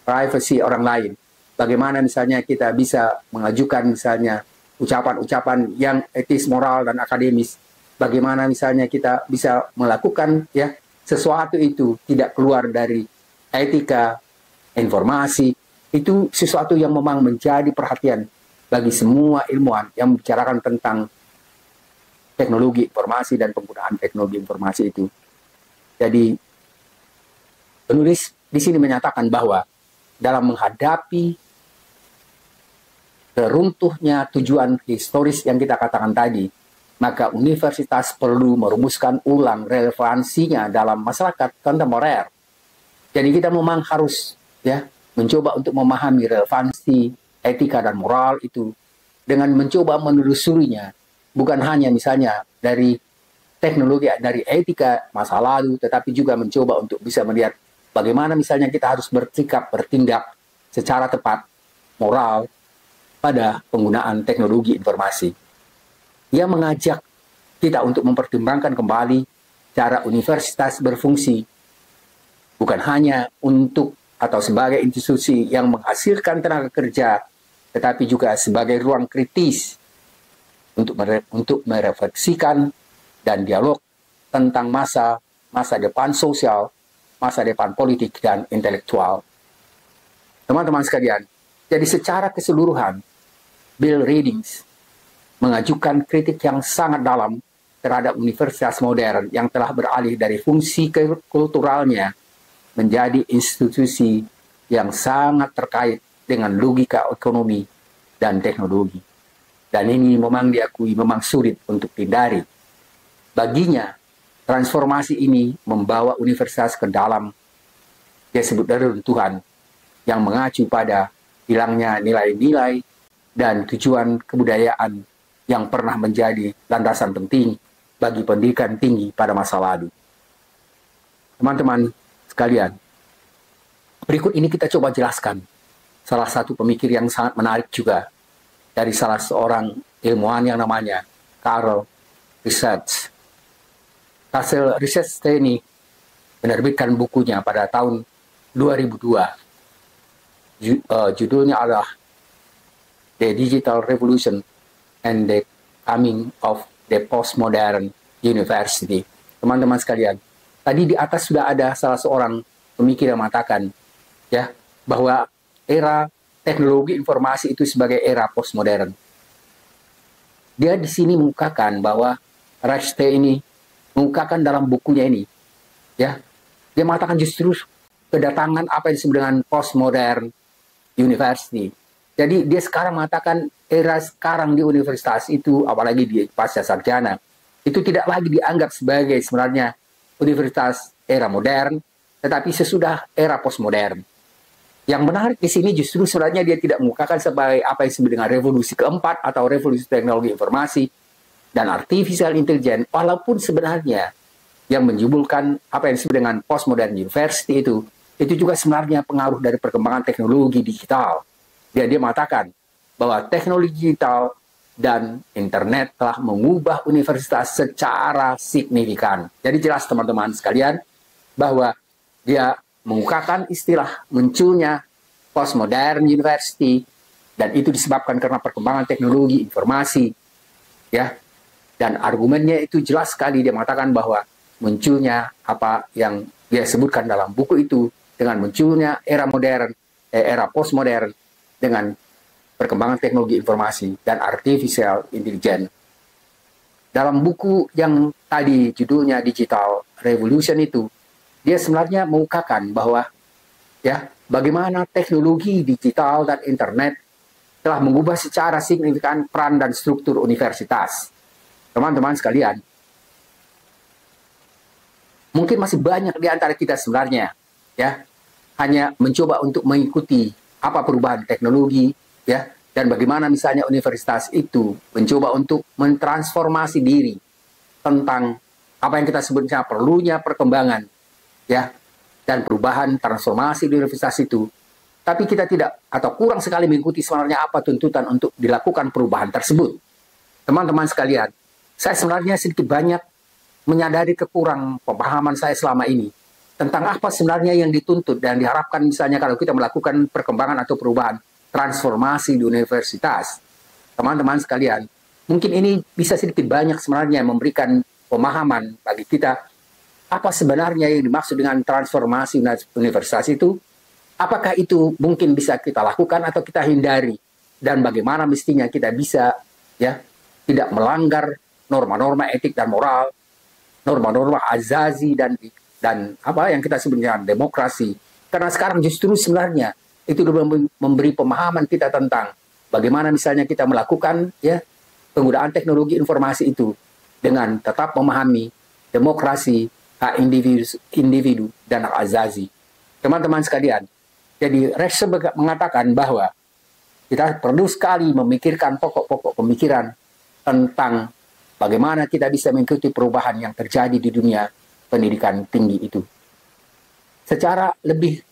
privasi orang lain, bagaimana misalnya kita bisa mengajukan misalnya ucapan-ucapan yang etis, moral, dan akademis, bagaimana misalnya kita bisa melakukan ya sesuatu itu tidak keluar dari etika informasi. Itu sesuatu yang memang menjadi perhatian bagi semua ilmuwan yang membicarakan tentang teknologi informasi dan penggunaan teknologi informasi itu. Jadi penulis di sini menyatakan bahwa dalam menghadapi teruntuhnya tujuan historis yang kita katakan tadi, maka universitas perlu merumuskan ulang relevansinya dalam masyarakat kontemporer. Jadi kita memang harus ya mencoba untuk memahami relevansi etika dan moral itu dengan mencoba menelusurinya, bukan hanya misalnya dari teknologi, dari etika masa lalu, tetapi juga mencoba untuk bisa melihat bagaimana misalnya kita harus bersikap, bertindak secara tepat, moral, pada penggunaan teknologi informasi. Ia mengajak kita untuk mempertimbangkan kembali cara universitas berfungsi, bukan hanya untuk atau sebagai institusi yang menghasilkan tenaga kerja, tetapi juga sebagai ruang kritis untuk merefleksikan dan dialog tentang masa depan sosial, masa depan politik dan intelektual. Teman-teman sekalian, jadi secara keseluruhan, Bill Readings mengajukan kritik yang sangat dalam terhadap universitas modern yang telah beralih dari fungsi kulturalnya menjadi institusi yang sangat terkait dengan logika ekonomi dan teknologi. Dan ini memang diakui memang sulit untuk dihindari. Baginya, transformasi ini membawa universitas ke dalam dia sebut reruntuhan yang mengacu pada hilangnya nilai-nilai dan tujuan kebudayaan yang pernah menjadi landasan penting bagi pendidikan tinggi pada masa lalu. Teman-teman sekalian, berikut ini kita coba jelaskan salah satu pemikir yang sangat menarik juga dari salah seorang ilmuwan yang namanya Karl Research. Hasil riset ini menerbitkan bukunya pada tahun 2002. Judulnya adalah The Digital Revolution and the Coming of the Postmodern University. Teman-teman sekalian, tadi di atas sudah ada salah seorang pemikir yang mengatakan ya bahwa era teknologi informasi itu sebagai era postmodern. Dia di sini mengungkapkan bahwa Reich ini mengungkapkan dalam bukunya ini ya, dia mengatakan justru kedatangan apa yang disebut dengan postmodern university. Jadi dia sekarang mengatakan era sekarang di universitas itu, apalagi di pasca sarjana, itu tidak lagi dianggap sebagai sebenarnya universitas era modern, tetapi sesudah era postmodern. Yang menarik di sini justru sebenarnya dia tidak mengungkapkan sebagai apa yang disebut dengan revolusi keempat atau revolusi teknologi informasi dan artificial intelligence, walaupun sebenarnya yang menjubulkan apa yang disebut dengan postmodern university itu juga sebenarnya pengaruh dari perkembangan teknologi digital. Dia mengatakan bahwa teknologi digital dan internet telah mengubah universitas secara signifikan. Jadi jelas teman-teman sekalian bahwa dia mengungkapkan istilah munculnya postmodern university dan itu disebabkan karena perkembangan teknologi informasi ya. Dan argumennya itu jelas sekali, dia mengatakan bahwa munculnya apa yang dia sebutkan dalam buku itu dengan munculnya era modern, era postmodern dengan perkembangan teknologi informasi dan artificial intelligence. Dalam buku yang tadi judulnya Digital Revolution itu, dia sebenarnya mengungkapkan bahwa ya bagaimana teknologi digital dan internet telah mengubah secara signifikan peran dan struktur universitas. Teman-teman sekalian, mungkin masih banyak di antara kita sebenarnya ya hanya mencoba untuk mengikuti apa perubahan teknologi ya, dan bagaimana misalnya universitas itu mencoba untuk mentransformasi diri tentang apa yang kita sebutnya perlunya perkembangan ya dan perubahan transformasi di universitas itu, tapi kita tidak atau kurang sekali mengikuti sebenarnya apa tuntutan untuk dilakukan perubahan tersebut. Teman-teman sekalian, saya sebenarnya sedikit banyak menyadari kekurang pemahaman saya selama ini tentang apa sebenarnya yang dituntut dan diharapkan misalnya kalau kita melakukan perkembangan atau perubahan transformasi di universitas. Teman-teman sekalian, mungkin ini bisa sedikit banyak sebenarnya memberikan pemahaman bagi kita apa sebenarnya yang dimaksud dengan transformasi universitas itu, apakah itu mungkin bisa kita lakukan atau kita hindari, dan bagaimana mestinya kita bisa ya tidak melanggar norma-norma etik dan moral, norma-norma azazi dan apa yang kita sebut dengan demokrasi. Karena sekarang justru sebenarnya itu memberi pemahaman kita tentang bagaimana misalnya kita melakukan ya penggunaan teknologi informasi itu dengan tetap memahami demokrasi, hak individu dan hak azazi. Teman-teman sekalian, jadi Rex mengatakan bahwa kita perlu sekali memikirkan pokok-pokok pemikiran tentang bagaimana kita bisa mengikuti perubahan yang terjadi di dunia pendidikan tinggi itu. Secara lebih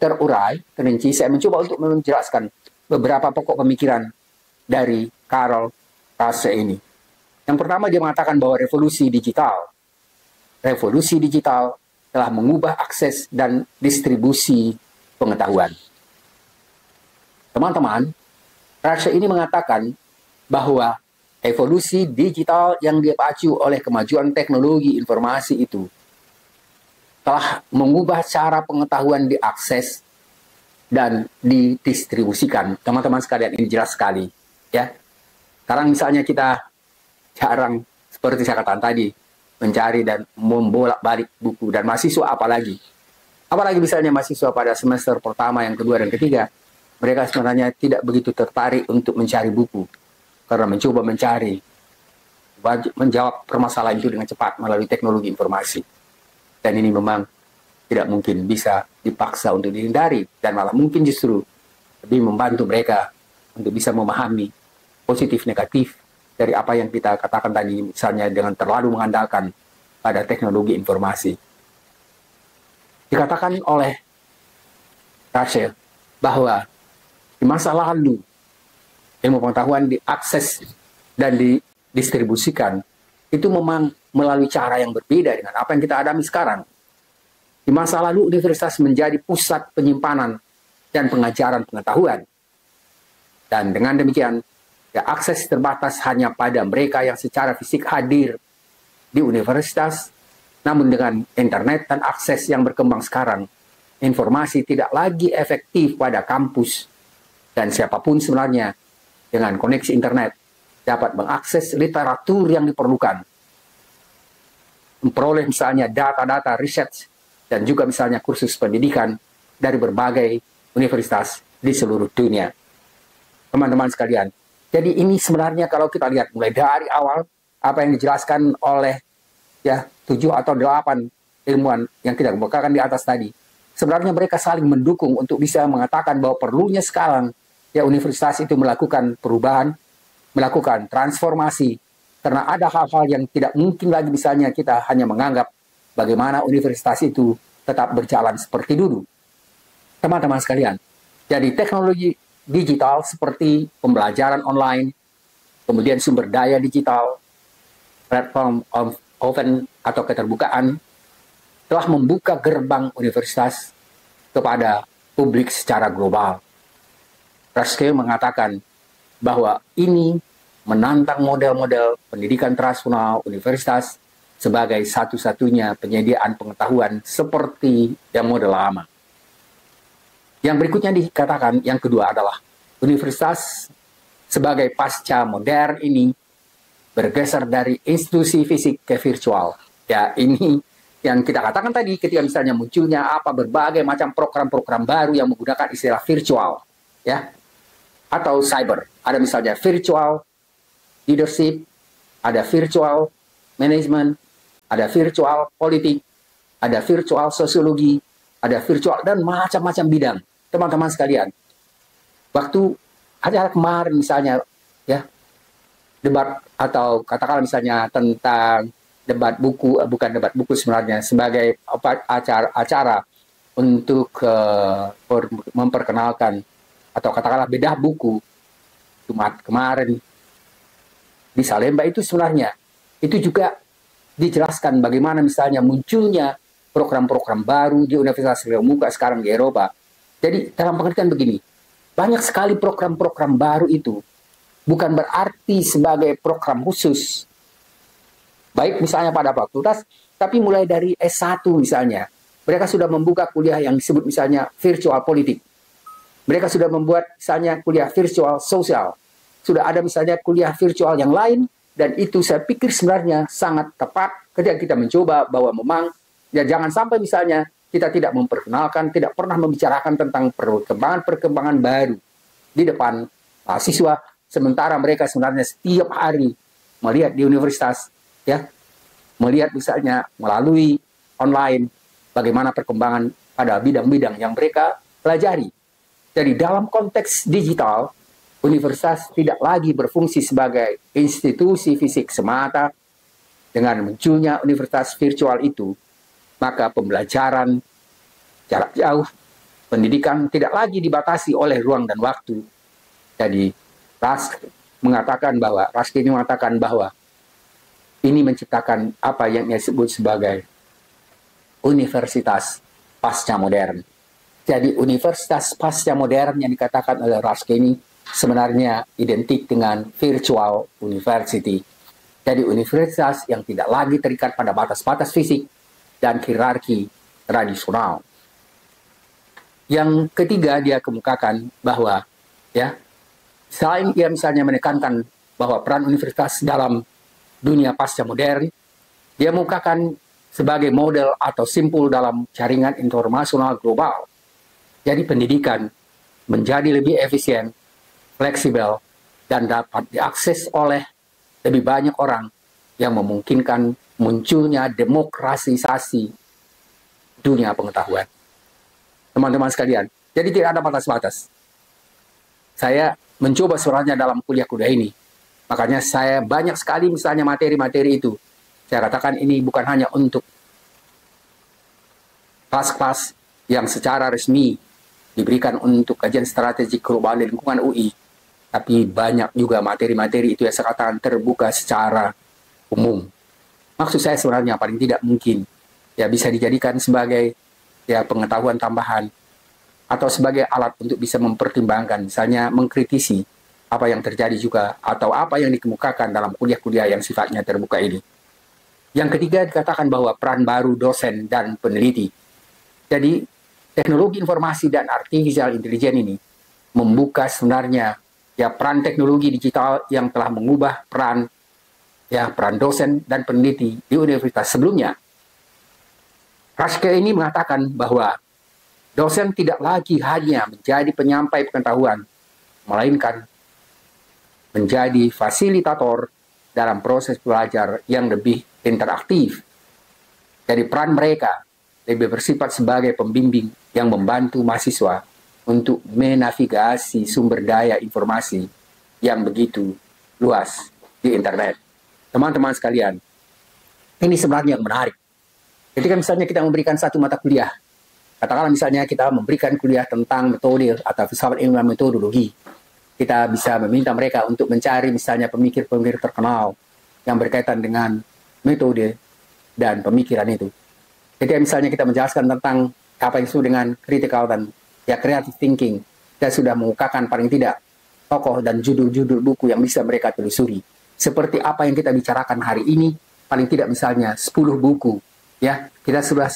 terurai, terinci, saya mencoba untuk menjelaskan beberapa pokok pemikiran dari Karl Rasse ini. Yang pertama, dia mengatakan bahwa revolusi digital telah mengubah akses dan distribusi pengetahuan. Teman-teman, Rasse ini mengatakan bahwa evolusi digital yang dipacu oleh kemajuan teknologi informasi itu telah mengubah cara pengetahuan diakses dan didistribusikan. Teman-teman sekalian, ini jelas sekali, ya. Sekarang misalnya kita jarang, seperti saya katakan tadi, mencari dan membolak-balik buku, dan mahasiswa apalagi misalnya mahasiswa pada semester pertama, yang kedua, dan ketiga, mereka sebenarnya tidak begitu tertarik untuk mencari buku, karena mencoba menjawab permasalahan itu dengan cepat melalui teknologi informasi. Dan ini memang tidak mungkin bisa dipaksa untuk dihindari, dan malah mungkin justru lebih membantu mereka untuk bisa memahami positif negatif dari apa yang kita katakan tadi, misalnya dengan terlalu mengandalkan pada teknologi informasi. Dikatakan oleh Rasse bahwa di masa lalu ilmu pengetahuan diakses dan didistribusikan itu memang melalui cara yang berbeda dengan apa yang kita alami sekarang. Di masa lalu universitas menjadi pusat penyimpanan dan pengajaran pengetahuan. Dan dengan demikian, ya, akses terbatas hanya pada mereka yang secara fisik hadir di universitas. Namun dengan internet dan akses yang berkembang sekarang, informasi tidak lagi efektif pada kampus. Dan siapapun sebenarnya dengan koneksi internet dapat mengakses literatur yang diperlukan, memperoleh misalnya data-data research, dan juga misalnya kursus pendidikan dari berbagai universitas di seluruh dunia. Teman-teman sekalian, jadi ini sebenarnya kalau kita lihat mulai dari awal apa yang dijelaskan oleh 7 atau 8 ilmuwan yang kita kemukakan di atas tadi, sebenarnya mereka saling mendukung untuk bisa mengatakan bahwa perlunya sekarang universitas itu melakukan perubahan, melakukan transformasi, karena ada hal-hal yang tidak mungkin lagi misalnya kita hanya menganggap bagaimana universitas itu tetap berjalan seperti dulu. Teman-teman sekalian, jadi teknologi digital seperti pembelajaran online, kemudian sumber daya digital, platform open atau keterbukaan, telah membuka gerbang universitas kepada publik secara global. Rasse mengatakan bahwa ini menantang model-model pendidikan tradisional universitas sebagai satu-satunya penyediaan pengetahuan seperti yang model lama. Yang berikutnya dikatakan, yang kedua adalah universitas sebagai pasca modern ini bergeser dari institusi fisik ke virtual. Ya, ini yang kita katakan tadi ketika misalnya munculnya berbagai macam program-program baru yang menggunakan istilah virtual, ya, atau cyber. Ada misalnya virtual leadership, ada virtual management, ada virtual politik, ada virtual sosiologi, ada virtual, dan macam-macam bidang. Teman-teman sekalian, waktu acara kemarin misalnya, debat atau katakanlah misalnya tentang debat buku, bukan debat buku sebenarnya, sebagai acara untuk memperkenalkan atau katakanlah bedah buku Jumat kemarin di Salemba, itu sebenarnya itu juga dijelaskan bagaimana misalnya munculnya program-program baru di universitas terkemuka sekarang di Eropa. Jadi dalam pengertian begini, banyak sekali program-program baru itu bukan berarti sebagai program khusus, baik misalnya pada fakultas, tapi mulai dari S1 misalnya, mereka sudah membuka kuliah yang disebut misalnya virtual politik. Mereka sudah membuat misalnya kuliah virtual sosial. Sudah ada misalnya kuliah virtual yang lain, dan itu saya pikir sebenarnya sangat tepat ketika kita mencoba bahwa memang jangan sampai misalnya kita tidak memperkenalkan, tidak pernah membicarakan tentang perkembangan baru di depan mahasiswa, sementara mereka sebenarnya setiap hari melihat di universitas, melihat misalnya melalui online bagaimana perkembangan pada bidang-bidang yang mereka pelajari. Jadi dalam konteks digital, universitas tidak lagi berfungsi sebagai institusi fisik semata. Dengan munculnya universitas virtual itu, maka pembelajaran jarak jauh, pendidikan tidak lagi dibatasi oleh ruang dan waktu, Jadi Rask ini mengatakan bahwa ini menciptakan apa yang ia sebut sebagai universitas pasca modern. Jadi universitas pasca modern yang dikatakan oleh Rask ini sebenarnya identik dengan virtual university. Jadi universitas yang tidak lagi terikat pada batas-batas fisik dan hierarki tradisional. Yang ketiga, dia kemukakan bahwa selain ia misalnya menekankan bahwa peran universitas dalam dunia pasca modern, dia mengemukakan sebagai model atau simpul dalam jaringan internasional global. Jadi pendidikan menjadi lebih efisien, fleksibel, dan dapat diakses oleh lebih banyak orang yang memungkinkan munculnya demokratisasi dunia pengetahuan. Teman-teman sekalian, jadi tidak ada batas-batas. Saya mencoba sebenarnya dalam kuliah-kuliah ini. Makanya saya banyak sekali misalnya materi-materi itu. Saya katakan ini bukan hanya untuk kelas-kelas yang secara resmi diberikan untuk kajian strategi global lingkungan UI. Tapi banyak juga materi-materi itu yang saya katakan terbuka secara umum. Maksud saya sebenarnya paling tidak mungkin bisa dijadikan sebagai pengetahuan tambahan atau sebagai alat untuk bisa mempertimbangkan, misalnya mengkritisi apa yang terjadi juga atau apa yang dikemukakan dalam kuliah-kuliah yang sifatnya terbuka ini. Yang ketiga dikatakan bahwa peran baru dosen dan peneliti. Jadi teknologi informasi dan artificial intelligence ini membuka sebenarnya peran teknologi digital yang telah mengubah peran dosen dan peneliti di universitas sebelumnya. Rask ini mengatakan bahwa dosen tidak lagi hanya menjadi penyampai pengetahuan, melainkan menjadi fasilitator dalam proses belajar yang lebih interaktif. Jadi peran mereka lebih bersifat sebagai pembimbing yang membantu mahasiswa untuk menavigasi sumber daya informasi yang begitu luas di internet. Teman-teman sekalian, ini sebenarnya yang menarik. Ketika misalnya kita memberikan satu mata kuliah, katakanlah misalnya kita memberikan kuliah tentang metode atau filsafat ilmiah metodologi, kita bisa meminta mereka untuk mencari misalnya pemikir-pemikir terkenal yang berkaitan dengan metode dan pemikiran itu. Ketika misalnya kita menjelaskan tentang apa yang disebut dengan critical dan creative thinking, kita sudah mengukakan paling tidak tokoh dan judul-judul buku yang bisa mereka telusuri. Seperti apa yang kita bicarakan hari ini, paling tidak misalnya 10 buku. Kita sudah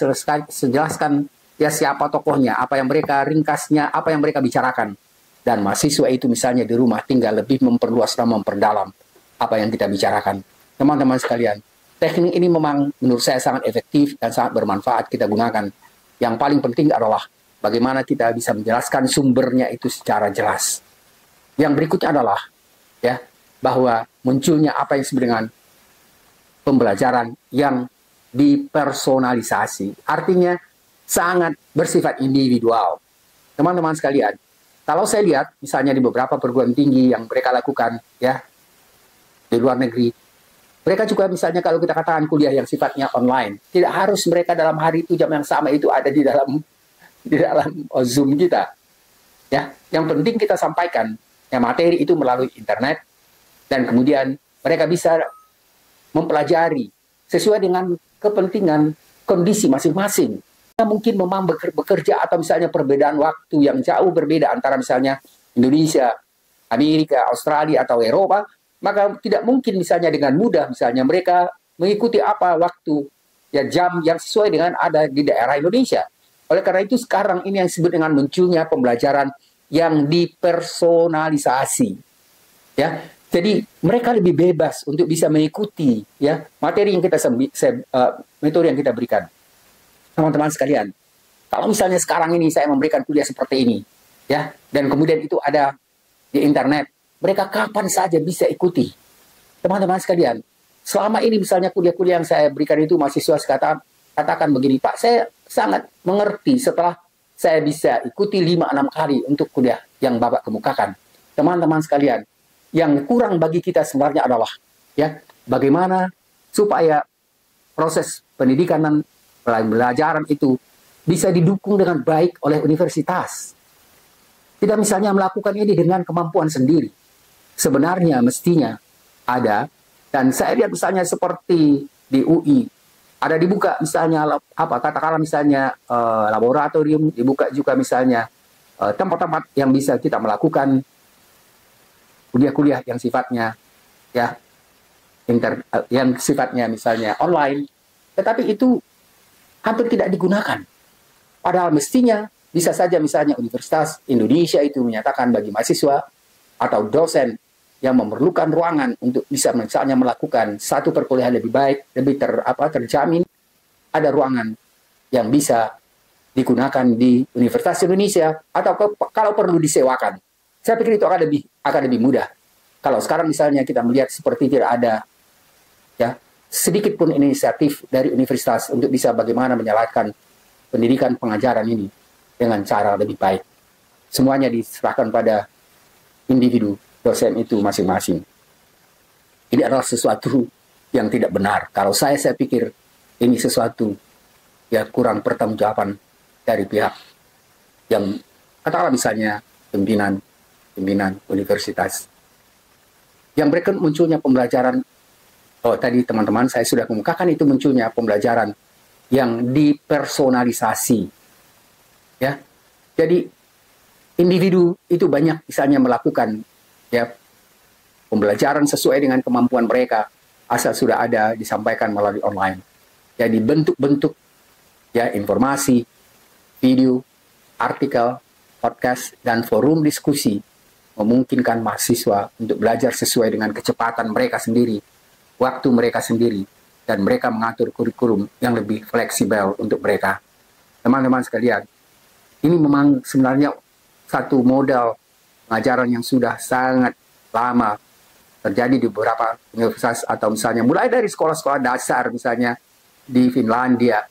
jelaskan siapa tokohnya, apa yang mereka ringkasnya, apa yang mereka bicarakan. Dan mahasiswa itu misalnya di rumah tinggal lebih memperluas dan memperdalam apa yang kita bicarakan. Teman-teman sekalian, teknik ini memang menurut saya sangat efektif dan sangat bermanfaat kita gunakan. Yang paling penting adalah bagaimana kita bisa menjelaskan sumbernya itu secara jelas. Yang berikutnya adalah bahwa munculnya apa yang disebut dengan pembelajaran yang dipersonalisasi. Artinya sangat bersifat individual. Teman-teman sekalian, kalau saya lihat misalnya di beberapa perguruan tinggi yang mereka lakukan di luar negeri, mereka juga misalnya kalau kita katakan kuliah yang sifatnya online, tidak harus mereka dalam hari itu jam yang sama itu ada di dalam Zoom kita. Yang penting kita sampaikan materi itu melalui internet dan kemudian mereka bisa mempelajari sesuai dengan kepentingan kondisi masing-masing. Mungkin memang bekerja atau misalnya perbedaan waktu yang jauh berbeda antara misalnya Indonesia, Amerika, Australia atau Eropa, maka tidak mungkin misalnya dengan mudah misalnya mereka mengikuti waktu jam yang sesuai dengan ada di daerah Indonesia. Oleh karena itu sekarang ini yang disebut dengan munculnya pembelajaran yang dipersonalisasi. Jadi mereka lebih bebas untuk bisa mengikuti materi yang kita metode yang kita berikan. Teman-teman sekalian, kalau misalnya sekarang ini saya memberikan kuliah seperti ini, dan kemudian itu ada di internet, mereka kapan saja bisa ikuti. Teman-teman sekalian, selama ini misalnya kuliah-kuliah yang saya berikan itu mahasiswa katakan begini, Pak, saya sangat mengerti setelah saya bisa ikuti 5-6 kali untuk kuliah yang Bapak kemukakan. Teman-teman sekalian, yang kurang bagi kita sebenarnya adalah bagaimana supaya proses pendidikan dan pembelajaran itu bisa didukung dengan baik oleh universitas. tidak misalnya melakukan ini dengan kemampuan sendiri. Sebenarnya mestinya ada, dan saya lihat misalnya seperti di UI, ada dibuka misalnya katakanlah misalnya laboratorium, dibuka juga misalnya tempat-tempat yang bisa kita melakukan kuliah-kuliah yang sifatnya ya yang sifatnya misalnya online, tetapi itu hampir tidak digunakan. Padahal mestinya bisa saja misalnya Universitas Indonesia itu menyatakan bagi mahasiswa atau dosen yang memerlukan ruangan untuk bisa misalnya melakukan satu perkuliahan lebih baik, lebih terjamin, ada ruangan yang bisa digunakan di Universitas Indonesia atau kalau perlu disewakan. Saya pikir itu akan lebih mudah. Kalau sekarang misalnya kita melihat seperti tidak ada ya sedikit pun inisiatif dari universitas untuk bisa bagaimana menyalakan pendidikan pengajaran ini dengan cara lebih baik. Semuanya diserahkan pada individu dosen itu masing-masing. Ini adalah sesuatu yang tidak benar. Kalau saya pikir ini sesuatu ya kurang pertanggungjawaban dari pihak yang katakanlah misalnya pimpinan universitas. Yang berikut munculnya pembelajaran, tadi teman-teman saya sudah kemukakan itu munculnya pembelajaran yang dipersonalisasi. Ya, jadi individu itu banyak misalnya melakukan ya pembelajaran sesuai dengan kemampuan mereka asal sudah ada disampaikan melalui online. Jadi bentuk-bentuk ya informasi, video, artikel, podcast dan forum diskusi memungkinkan mahasiswa untuk belajar sesuai dengan kecepatan mereka sendiri, waktu mereka sendiri, dan mereka mengatur kurikulum yang lebih fleksibel untuk mereka. Teman-teman sekalian, ini memang sebenarnya satu model pengajaran yang sudah sangat lama terjadi di beberapa universitas atau misalnya mulai dari sekolah-sekolah dasar misalnya di Finlandia,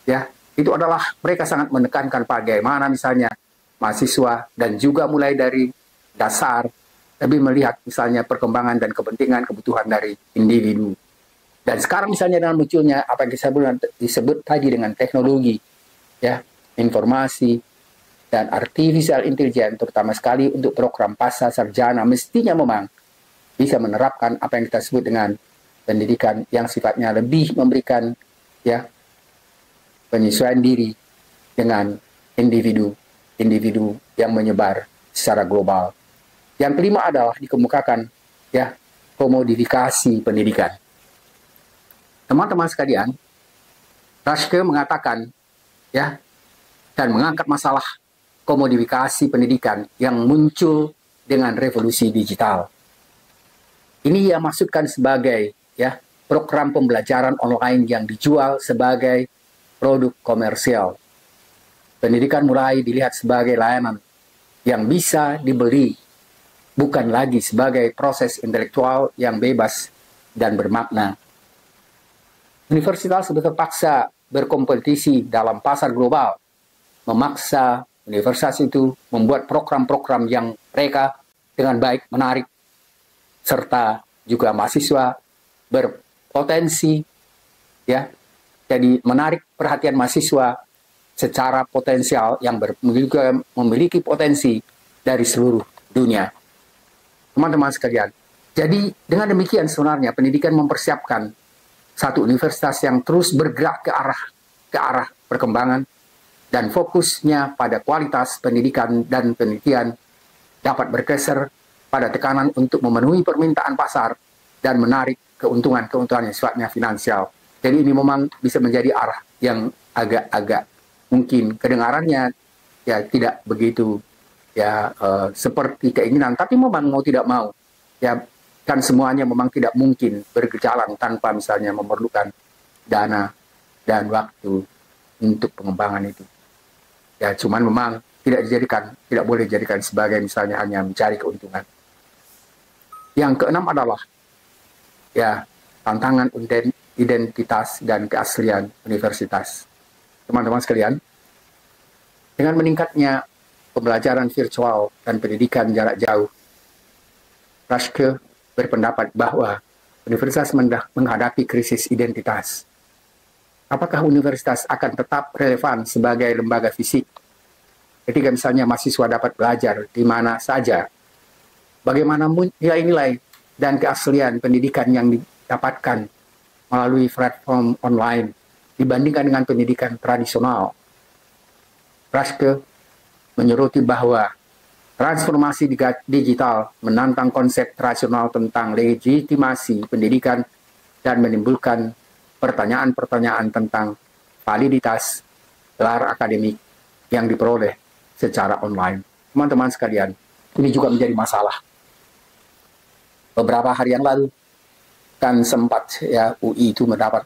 ya itu adalah mereka sangat menekankan bagaimana misalnya mahasiswa dan juga mulai dari dasar lebih melihat misalnya perkembangan dan kepentingan kebutuhan dari individu. Dan sekarang misalnya dengan munculnya apa yang disebut tadi dengan teknologi, ya informasi dan artificial intelligence, terutama sekali untuk program pasca sarjana, mestinya memang bisa menerapkan apa yang kita sebut dengan pendidikan yang sifatnya lebih memberikan ya penyesuaian diri dengan individu yang menyebar secara global. Yang kelima adalah dikemukakan ya komodifikasi pendidikan. Teman-teman sekalian, Raschke mengatakan ya dan mengangkat masalah komodifikasi pendidikan yang muncul dengan revolusi digital. Ini ia maksudkan sebagai ya program pembelajaran online yang dijual sebagai produk komersial. Pendidikan mulai dilihat sebagai layanan yang bisa dibeli, bukan lagi sebagai proses intelektual yang bebas dan bermakna. Universitas sudah terpaksa berkompetisi dalam pasar global, memaksa universitas itu membuat program-program yang mereka dengan baik menarik, serta juga mahasiswa berpotensi, ya, jadi menarik perhatian mahasiswa secara potensial yang juga memiliki potensi dari seluruh dunia. Teman-teman sekalian, jadi dengan demikian sebenarnya pendidikan mempersiapkan satu universitas yang terus bergerak ke arah perkembangan dan fokusnya pada kualitas pendidikan dan penelitian dapat bergeser pada tekanan untuk memenuhi permintaan pasar dan menarik keuntungan-keuntungan yang sifatnya finansial. Jadi ini memang bisa menjadi arah yang agak-agak mungkin kedengarannya ya tidak begitu ya seperti keinginan, tapi memang mau tidak mau ya kan semuanya memang tidak mungkin berjalan tanpa misalnya memerlukan dana dan waktu untuk pengembangan itu. Ya cuman memang tidak boleh dijadikan sebagai misalnya hanya mencari keuntungan. Yang keenam adalah ya tantangan identitas dan keaslian universitas. Teman-teman sekalian, dengan meningkatnya pembelajaran virtual dan pendidikan jarak jauh, Raschke berpendapat bahwa universitas menghadapi krisis identitas. Apakah universitas akan tetap relevan sebagai lembaga fisik ketika misalnya mahasiswa dapat belajar di mana saja, bagaimana nilai-nilai dan keaslian pendidikan yang didapatkan melalui platform online dibandingkan dengan pendidikan tradisional. Raske menyoroti bahwa transformasi digital menantang konsep tradisional tentang legitimasi pendidikan dan menimbulkan pertanyaan-pertanyaan tentang validitas gelar akademik yang diperoleh secara online. Teman-teman sekalian, ini juga menjadi masalah. Beberapa hari yang lalu kan sempat ya UI itu mendapat,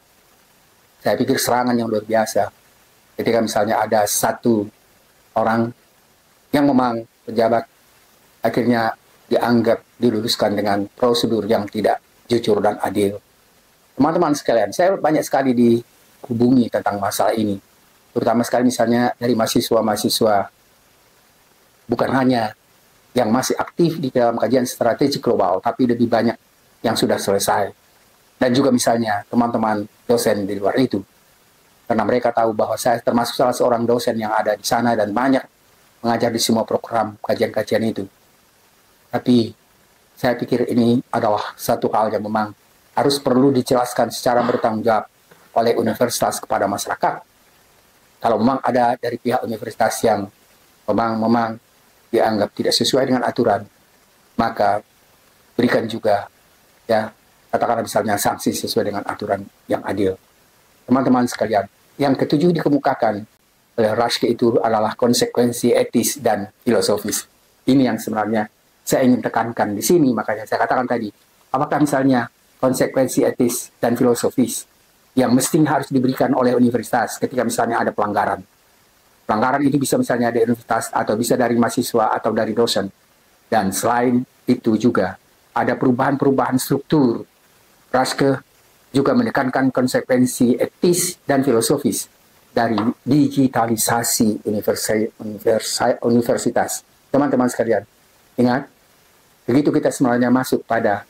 saya pikir, serangan yang luar biasa ketika misalnya ada satu orang yang memang pejabat akhirnya dianggap diluluskan dengan prosedur yang tidak jujur dan adil. Teman-teman sekalian, saya banyak sekali dihubungi tentang masalah ini, terutama sekali misalnya dari mahasiswa-mahasiswa, bukan hanya yang masih aktif di dalam kajian strategi global, tapi lebih banyak yang sudah selesai. Dan juga misalnya teman-teman dosen di luar itu. Karena mereka tahu bahwa saya termasuk salah seorang dosen yang ada di sana dan banyak mengajar di semua program kajian-kajian itu. Tapi saya pikir ini adalah satu hal yang memang harus perlu dijelaskan secara bertanggung jawab oleh universitas kepada masyarakat. Kalau memang ada dari pihak universitas yang memang dianggap tidak sesuai dengan aturan, maka berikan juga ya, katakanlah misalnya sanksi sesuai dengan aturan yang adil. Teman-teman sekalian, yang ketujuh dikemukakan oleh Raske itu adalah konsekuensi etis dan filosofis. Ini yang sebenarnya saya ingin tekankan di sini, makanya saya katakan tadi, apakah misalnya konsekuensi etis dan filosofis yang mesti harus diberikan oleh universitas ketika misalnya ada pelanggaran. Pelanggaran itu bisa misalnya dari universitas atau bisa dari mahasiswa atau dari dosen. Dan selain itu juga ada perubahan-perubahan struktur. Raske juga menekankan konsekuensi etis dan filosofis dari digitalisasi universitas. Teman-teman sekalian, ingat, begitu kita sebenarnya masuk pada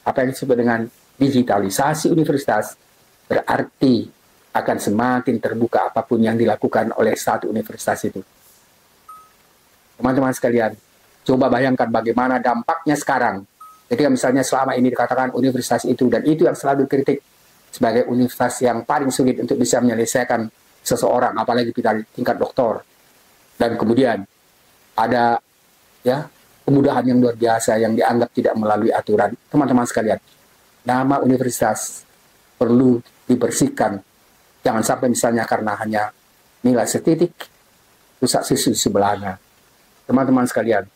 apa yang disebut dengan digitalisasi universitas, berarti akan semakin terbuka apapun yang dilakukan oleh satu universitas itu. Teman-teman sekalian, coba bayangkan bagaimana dampaknya sekarang ketika misalnya selama ini dikatakan universitas itu, dan itu yang selalu dikritik sebagai universitas yang paling sulit untuk bisa menyelesaikan seseorang, apalagi tingkat doktor. Dan kemudian ada ya kemudahan yang luar biasa yang dianggap tidak melalui aturan. Teman-teman sekalian, nama universitas perlu dibersihkan. Jangan sampai misalnya karena hanya nilai setitik rusak susu sebelahnya. Teman-teman sekalian,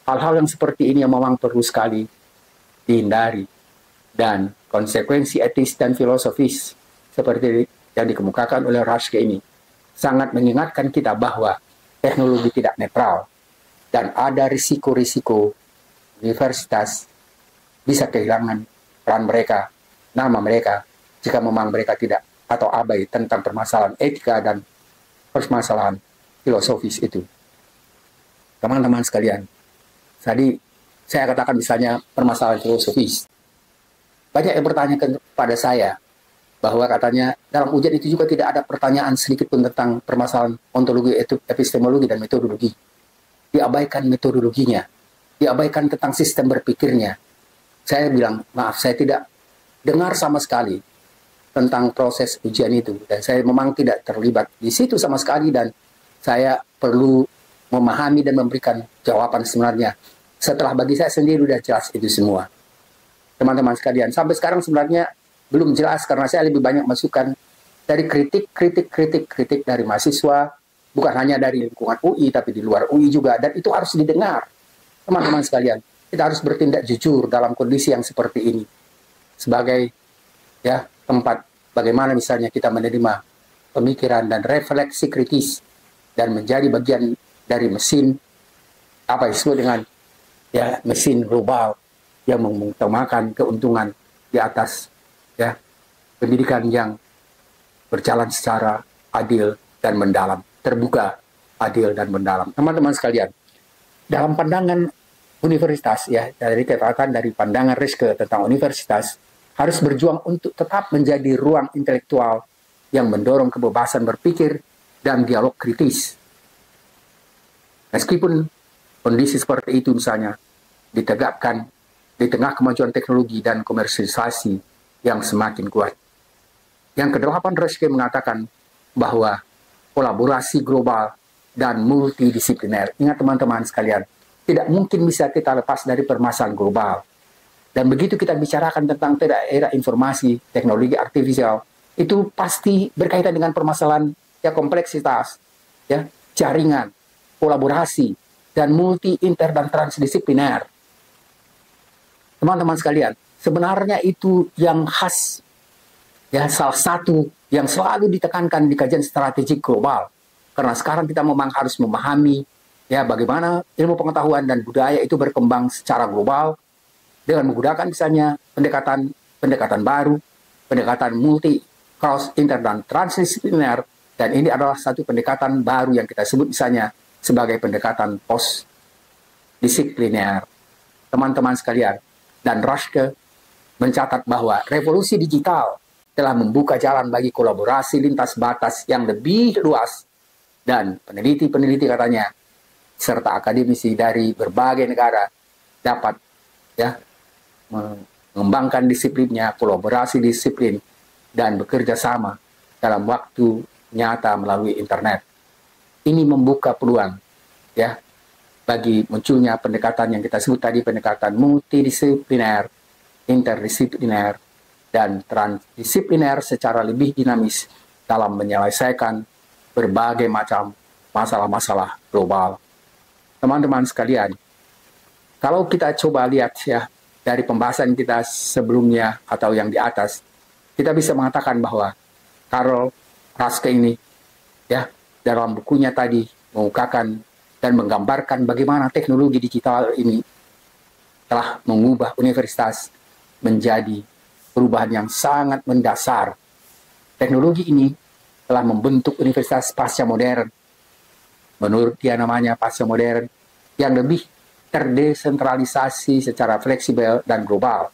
hal-hal yang seperti ini yang memang perlu sekali dihindari. Dan konsekuensi etis dan filosofis seperti yang dikemukakan oleh Raske ini sangat mengingatkan kita bahwa teknologi tidak netral dan ada risiko-risiko universitas bisa kehilangan peran mereka, nama mereka, jika memang mereka tidak atau abai tentang permasalahan etika dan permasalahan filosofis itu. Teman-teman sekalian, tadi saya katakan misalnya permasalahan filosofis. Banyak yang bertanya kepada saya bahwa katanya dalam ujian itu juga tidak ada pertanyaan sedikit pun tentang permasalahan ontologi, epistemologi, dan metodologi. Diabaikan metodologinya, diabaikan tentang sistem berpikirnya. Saya bilang, maaf, saya tidak dengar sama sekali tentang proses ujian itu, dan saya memang tidak terlibat di situ sama sekali, dan saya perlu memahami dan memberikan jawaban sebenarnya setelah bagi saya sendiri sudah jelas itu semua. Teman-teman sekalian, sampai sekarang sebenarnya belum jelas karena saya lebih banyak masukan dari kritik dari mahasiswa, bukan hanya dari lingkungan UI tapi di luar UI juga, dan itu harus didengar. Teman-teman sekalian, kita harus bertindak jujur dalam kondisi yang seperti ini sebagai ya tempat bagaimana misalnya kita menerima pemikiran dan refleksi kritis dan menjadi bagian dari mesin apa yang disebut dengan ya mesin global yang mengutamakan keuntungan di atas ya pendidikan yang berjalan secara adil dan mendalam, terbuka, adil dan mendalam. Teman-teman sekalian, dalam pandangan universitas ya, dari catatan dari pandangan Raske tentang universitas harus berjuang untuk tetap menjadi ruang intelektual yang mendorong kebebasan berpikir dan dialog kritis. Meskipun kondisi seperti itu misalnya ditegakkan di tengah kemajuan teknologi dan komersialisasi yang semakin kuat. Yang kedelapan, Reschke mengatakan bahwa kolaborasi global dan multidisipliner. Ingat teman-teman sekalian, tidak mungkin bisa kita lepas dari permasalahan global. Dan begitu kita bicarakan tentang era informasi, teknologi artifisial, itu pasti berkaitan dengan permasalahan ya kompleksitas, ya jaringan, kolaborasi, dan multi, inter, dan transdisipliner. Teman-teman sekalian, sebenarnya itu yang khas, ya salah satu yang selalu ditekankan di kajian strategik global. Karena sekarang kita memang harus memahami ya bagaimana ilmu pengetahuan dan budaya itu berkembang secara global dengan menggunakan misalnya pendekatan baru, pendekatan multi, cross, inter, dan transdisipliner. Dan ini adalah satu pendekatan baru yang kita sebut misalnya sebagai pendekatan post-disipliner. Teman-teman sekalian, dan Reschke mencatat bahwa revolusi digital telah membuka jalan bagi kolaborasi lintas batas yang lebih luas, dan peneliti-peneliti katanya serta akademisi dari berbagai negara dapat ya mengembangkan disiplinnya, kolaborasi disiplin, dan bekerja sama dalam waktu nyata melalui internet. Ini membuka peluang ya bagi munculnya pendekatan yang kita sebut tadi, pendekatan multidisipliner, interdisipliner, dan transdisipliner secara lebih dinamis dalam menyelesaikan berbagai macam masalah-masalah global. Teman-teman sekalian, kalau kita coba lihat ya dari pembahasan kita sebelumnya atau yang di atas, kita bisa mengatakan bahwa Karl Reschke ini ya dalam bukunya tadi mengungkapkan dan menggambarkan bagaimana teknologi digital ini telah mengubah universitas menjadi perubahan yang sangat mendasar. Teknologi ini telah membentuk universitas pasca modern. Menurut dia namanya pasca modern, yang lebih terdesentralisasi secara fleksibel dan global,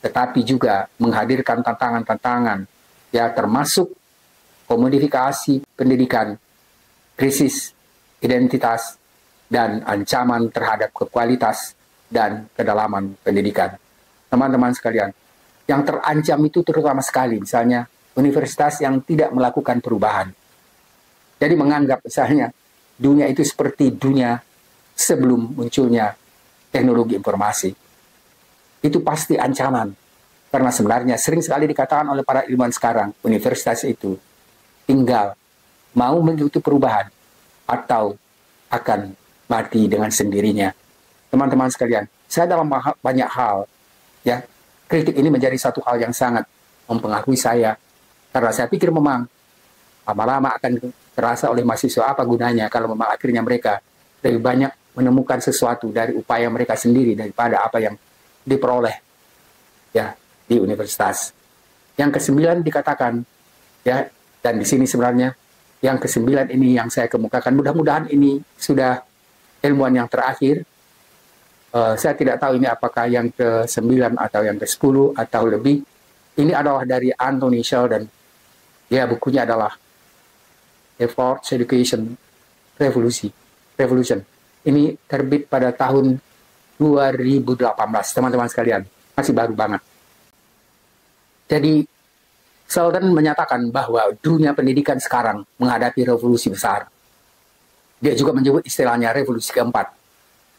tetapi juga menghadirkan tantangan-tantangan, ya termasuk komodifikasi pendidikan, krisis identitas, dan ancaman terhadap kualitas dan kedalaman pendidikan. Teman-teman sekalian, yang terancam itu terutama sekali misalnya universitas yang tidak melakukan perubahan. Jadi menganggap misalnya dunia itu seperti dunia sebelum munculnya teknologi informasi. Itu pasti ancaman. Karena sebenarnya sering sekali dikatakan oleh para ilmuwan sekarang, universitas itu tinggal mau mengikuti perubahan atau akan mati dengan sendirinya. Teman-teman sekalian, saya dalam banyak hal, ya, kritik ini menjadi satu hal yang sangat mempengaruhi saya. Karena saya pikir memang lama-lama akan terasa oleh mahasiswa apa gunanya kalau memang akhirnya mereka lebih banyak menemukan sesuatu dari upaya mereka sendiri daripada apa yang diperoleh ya di universitas. Yang kesembilan dikatakan ya, dan di sini sebenarnya yang kesembilan ini yang saya kemukakan, mudah-mudahan ini sudah ilmuwan yang terakhir. Saya tidak tahu ini apakah yang ke-9 atau yang ke-10 atau lebih. Ini adalah dari Anthony Sheldon. Ya, bukunya adalah Efforts Education Revolution. Ini terbit pada tahun 2018, teman-teman sekalian. Masih baru banget. Jadi, Sheldon menyatakan bahwa dunia pendidikan sekarang menghadapi revolusi besar. Dia juga menyebut istilahnya revolusi keempat.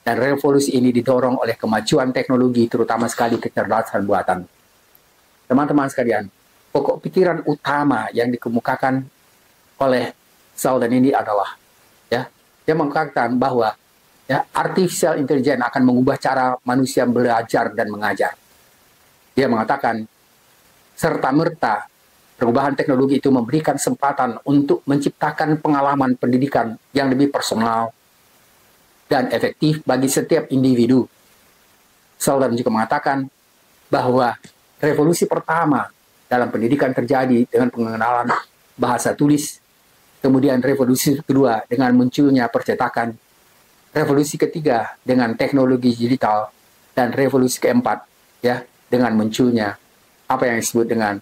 Dan revolusi ini didorong oleh kemajuan teknologi, terutama sekali kecerdasan buatan. Teman-teman sekalian, pokok pikiran utama yang dikemukakan oleh Sheldon ini adalah, ya, dia mengatakan bahwa ya, artificial intelligence akan mengubah cara manusia belajar dan mengajar. Dia mengatakan, serta-merta perubahan teknologi itu memberikan kesempatan untuk menciptakan pengalaman pendidikan yang lebih personal dan efektif bagi setiap individu. Sheldon juga mengatakan bahwa revolusi pertama dalam pendidikan terjadi dengan pengenalan bahasa tulis, kemudian revolusi kedua dengan munculnya percetakan, revolusi ketiga dengan teknologi digital, dan revolusi keempat ya dengan munculnya apa yang disebut dengan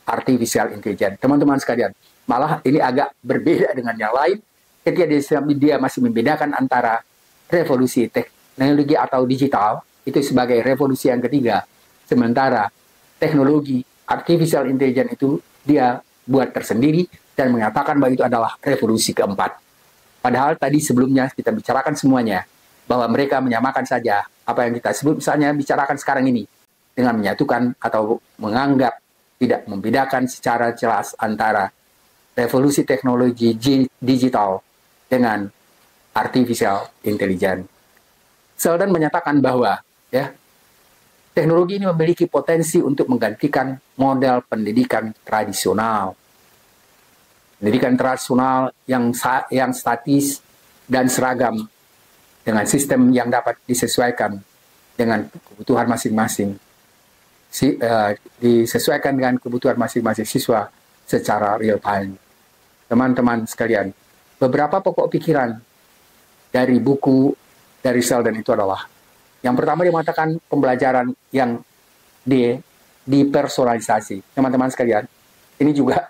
artificial intelligence. Teman-teman sekalian, malah ini agak berbeda dengan yang lain ketika dia masih membedakan antara revolusi teknologi atau digital, itu sebagai revolusi yang ketiga. Sementara teknologi artificial intelligence itu dia buat tersendiri dan mengatakan bahwa itu adalah revolusi keempat. Padahal tadi sebelumnya kita bicarakan semuanya, bahwa mereka menyamakan saja apa yang kita sebut misalnya bicarakan sekarang ini, dengan menyatukan atau menganggap tidak membedakan secara jelas antara revolusi teknologi digital dengan artificial intelligence. Selden menyatakan bahwa teknologi ini memiliki potensi untuk menggantikan model pendidikan tradisional. Pendidikan tradisional yang statis dan seragam dengan sistem yang dapat disesuaikan dengan kebutuhan masing-masing. Disesuaikan dengan kebutuhan masing-masing siswa secara real time. Teman-teman sekalian, beberapa pokok pikiran dari buku dari Selden itu adalah, yang pertama dia mengatakan pembelajaran yang dipersonalisasi. Teman-teman sekalian, ini juga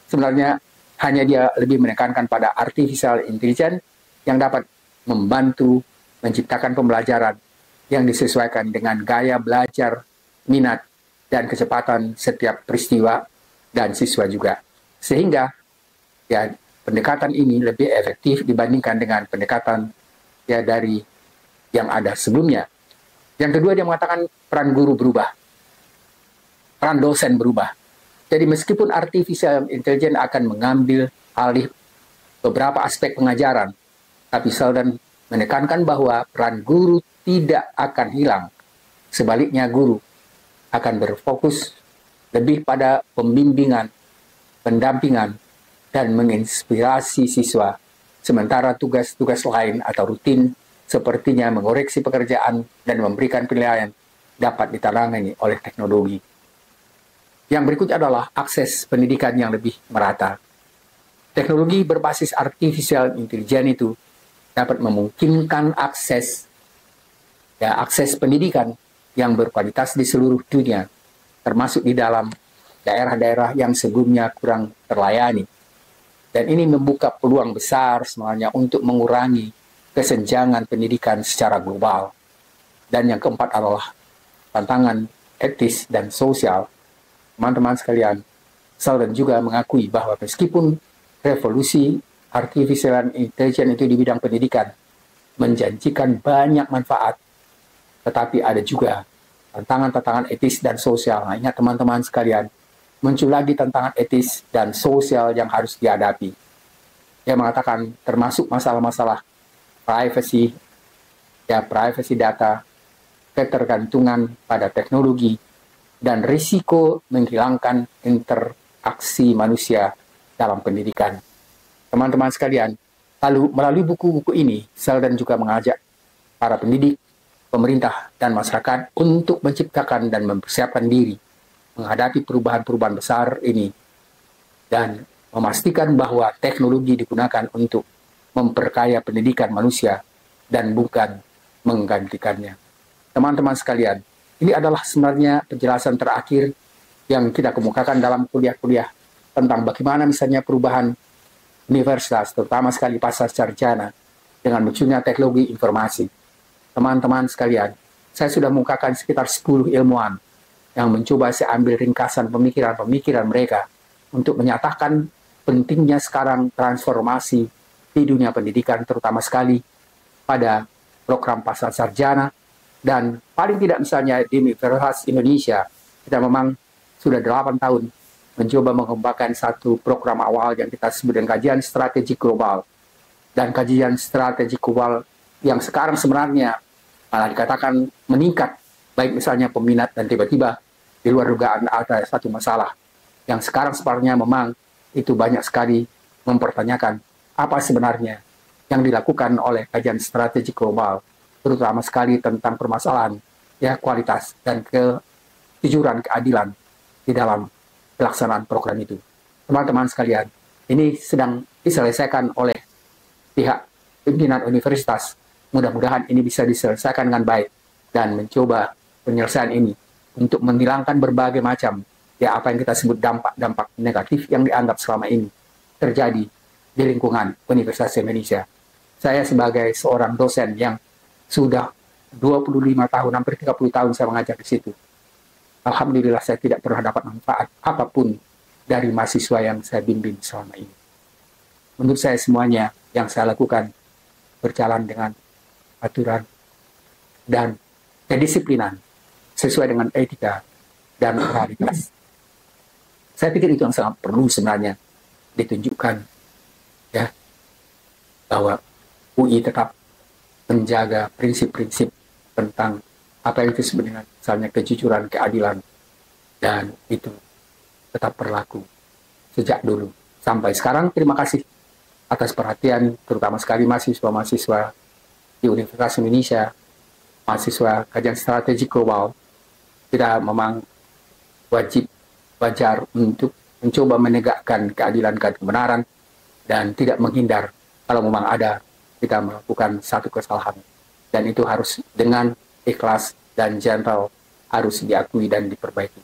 sebenarnya hanya dia lebih menekankan pada artificial intelligence yang dapat membantu menciptakan pembelajaran yang disesuaikan dengan gaya belajar, minat, dan kecepatan setiap peristiwa dan siswa juga. Sehingga pendekatan ini lebih efektif dibandingkan dengan pendekatan dari yang ada sebelumnya. Yang kedua, dia mengatakan peran guru berubah, peran dosen berubah. Jadi meskipun artificial intelligence akan mengambil alih beberapa aspek pengajaran, tapi Selden menekankan bahwa peran guru tidak akan hilang. Sebaliknya, guru akan berfokus lebih pada pembimbingan, pendampingan, dan menginspirasi siswa. Sementara tugas-tugas lain atau rutin sepertinya mengoreksi pekerjaan dan memberikan penilaian dapat ditangani oleh teknologi. Yang berikutnya adalah akses pendidikan yang lebih merata. Teknologi berbasis artificial intelligence itu dapat memungkinkan akses pendidikan yang berkualitas di seluruh dunia, termasuk di dalam daerah-daerah yang sebelumnya kurang terlayani. Dan ini membuka peluang besar sebenarnya untuk mengurangi kesenjangan pendidikan secara global. Dan yang keempat adalah tantangan etis dan sosial. Teman-teman sekalian, Selden juga mengakui bahwa meskipun revolusi artificial intelligence itu di bidang pendidikan menjanjikan banyak manfaat, tetapi ada juga tantangan-tantangan etis dan sosial. Nah, ingat teman-teman sekalian, muncul lagi tantangan etis dan sosial yang harus dihadapi. Dia mengatakan termasuk masalah-masalah privacy data, ketergantungan pada teknologi, dan risiko menghilangkan interaksi manusia dalam pendidikan. Teman-teman sekalian, lalu melalui buku-buku ini, Selden juga mengajak para pendidik, pemerintah, dan masyarakat untuk menciptakan dan mempersiapkan diri menghadapi perubahan-perubahan besar ini dan memastikan bahwa teknologi digunakan untuk memperkaya pendidikan manusia dan bukan menggantikannya. Teman-teman sekalian, ini adalah sebenarnya penjelasan terakhir yang kita kemukakan dalam kuliah-kuliah tentang bagaimana misalnya perubahan universitas, terutama sekali pasca sarjana, dengan munculnya teknologi informasi. Teman-teman sekalian, saya sudah mengukakan sekitar 10 ilmuwan yang mencoba saya ambil ringkasan pemikiran-pemikiran mereka untuk menyatakan pentingnya sekarang transformasi di dunia pendidikan, terutama sekali pada program pasca sarjana, dan paling tidak misalnya di Universitas Indonesia, kita memang sudah 8 tahun mencoba mengembangkan satu program awal yang kita sebut dengan kajian strategi global. Dan kajian strategi global yang sekarang sebenarnya malah dikatakan meningkat, baik misalnya peminat dan tiba-tiba di luar dugaan ada satu masalah yang sekarang sebenarnya memang itu banyak sekali mempertanyakan apa sebenarnya yang dilakukan oleh kajian strategi global, terutama sekali tentang permasalahan kualitas dan kejujuran keadilan di dalam pelaksanaan program itu. Teman-teman sekalian, ini sedang diselesaikan oleh pihak pimpinan universitas. Mudah-mudahan ini bisa diselesaikan dengan baik dan mencoba penyelesaian ini untuk menghilangkan berbagai macam apa yang kita sebut dampak-dampak negatif yang dianggap selama ini terjadi di lingkungan Universitas Indonesia. Saya sebagai seorang dosen yang sudah 25 tahun, hampir 30 tahun saya mengajar di situ. Alhamdulillah saya tidak pernah dapat manfaat apapun dari mahasiswa yang saya bimbing selama ini. Menurut saya semuanya yang saya lakukan berjalan dengan aturan dan kedisiplinan sesuai dengan etika dan moralitas. Saya pikir itu yang sangat perlu sebenarnya ditunjukkan, ya, bahwa UI tetap menjaga prinsip-prinsip tentang apa yang disebut dengan misalnya kejujuran, keadilan, dan itu tetap berlaku sejak dulu sampai sekarang. Terima kasih atas perhatian, terutama sekali mahasiswa-mahasiswa di Universitas Indonesia, mahasiswa kajian strategi global. Kita memang wajar untuk mencoba menegakkan keadilan dan kebenaran dan tidak menghindar kalau memang ada kita melakukan satu kesalahan, dan itu harus dengan ikhlas dan gentle harus diakui dan diperbaiki.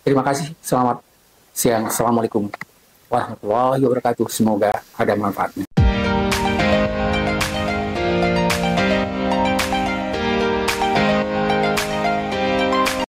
Terima kasih, selamat siang, assalamualaikum warahmatullahi wabarakatuh, semoga ada manfaatnya.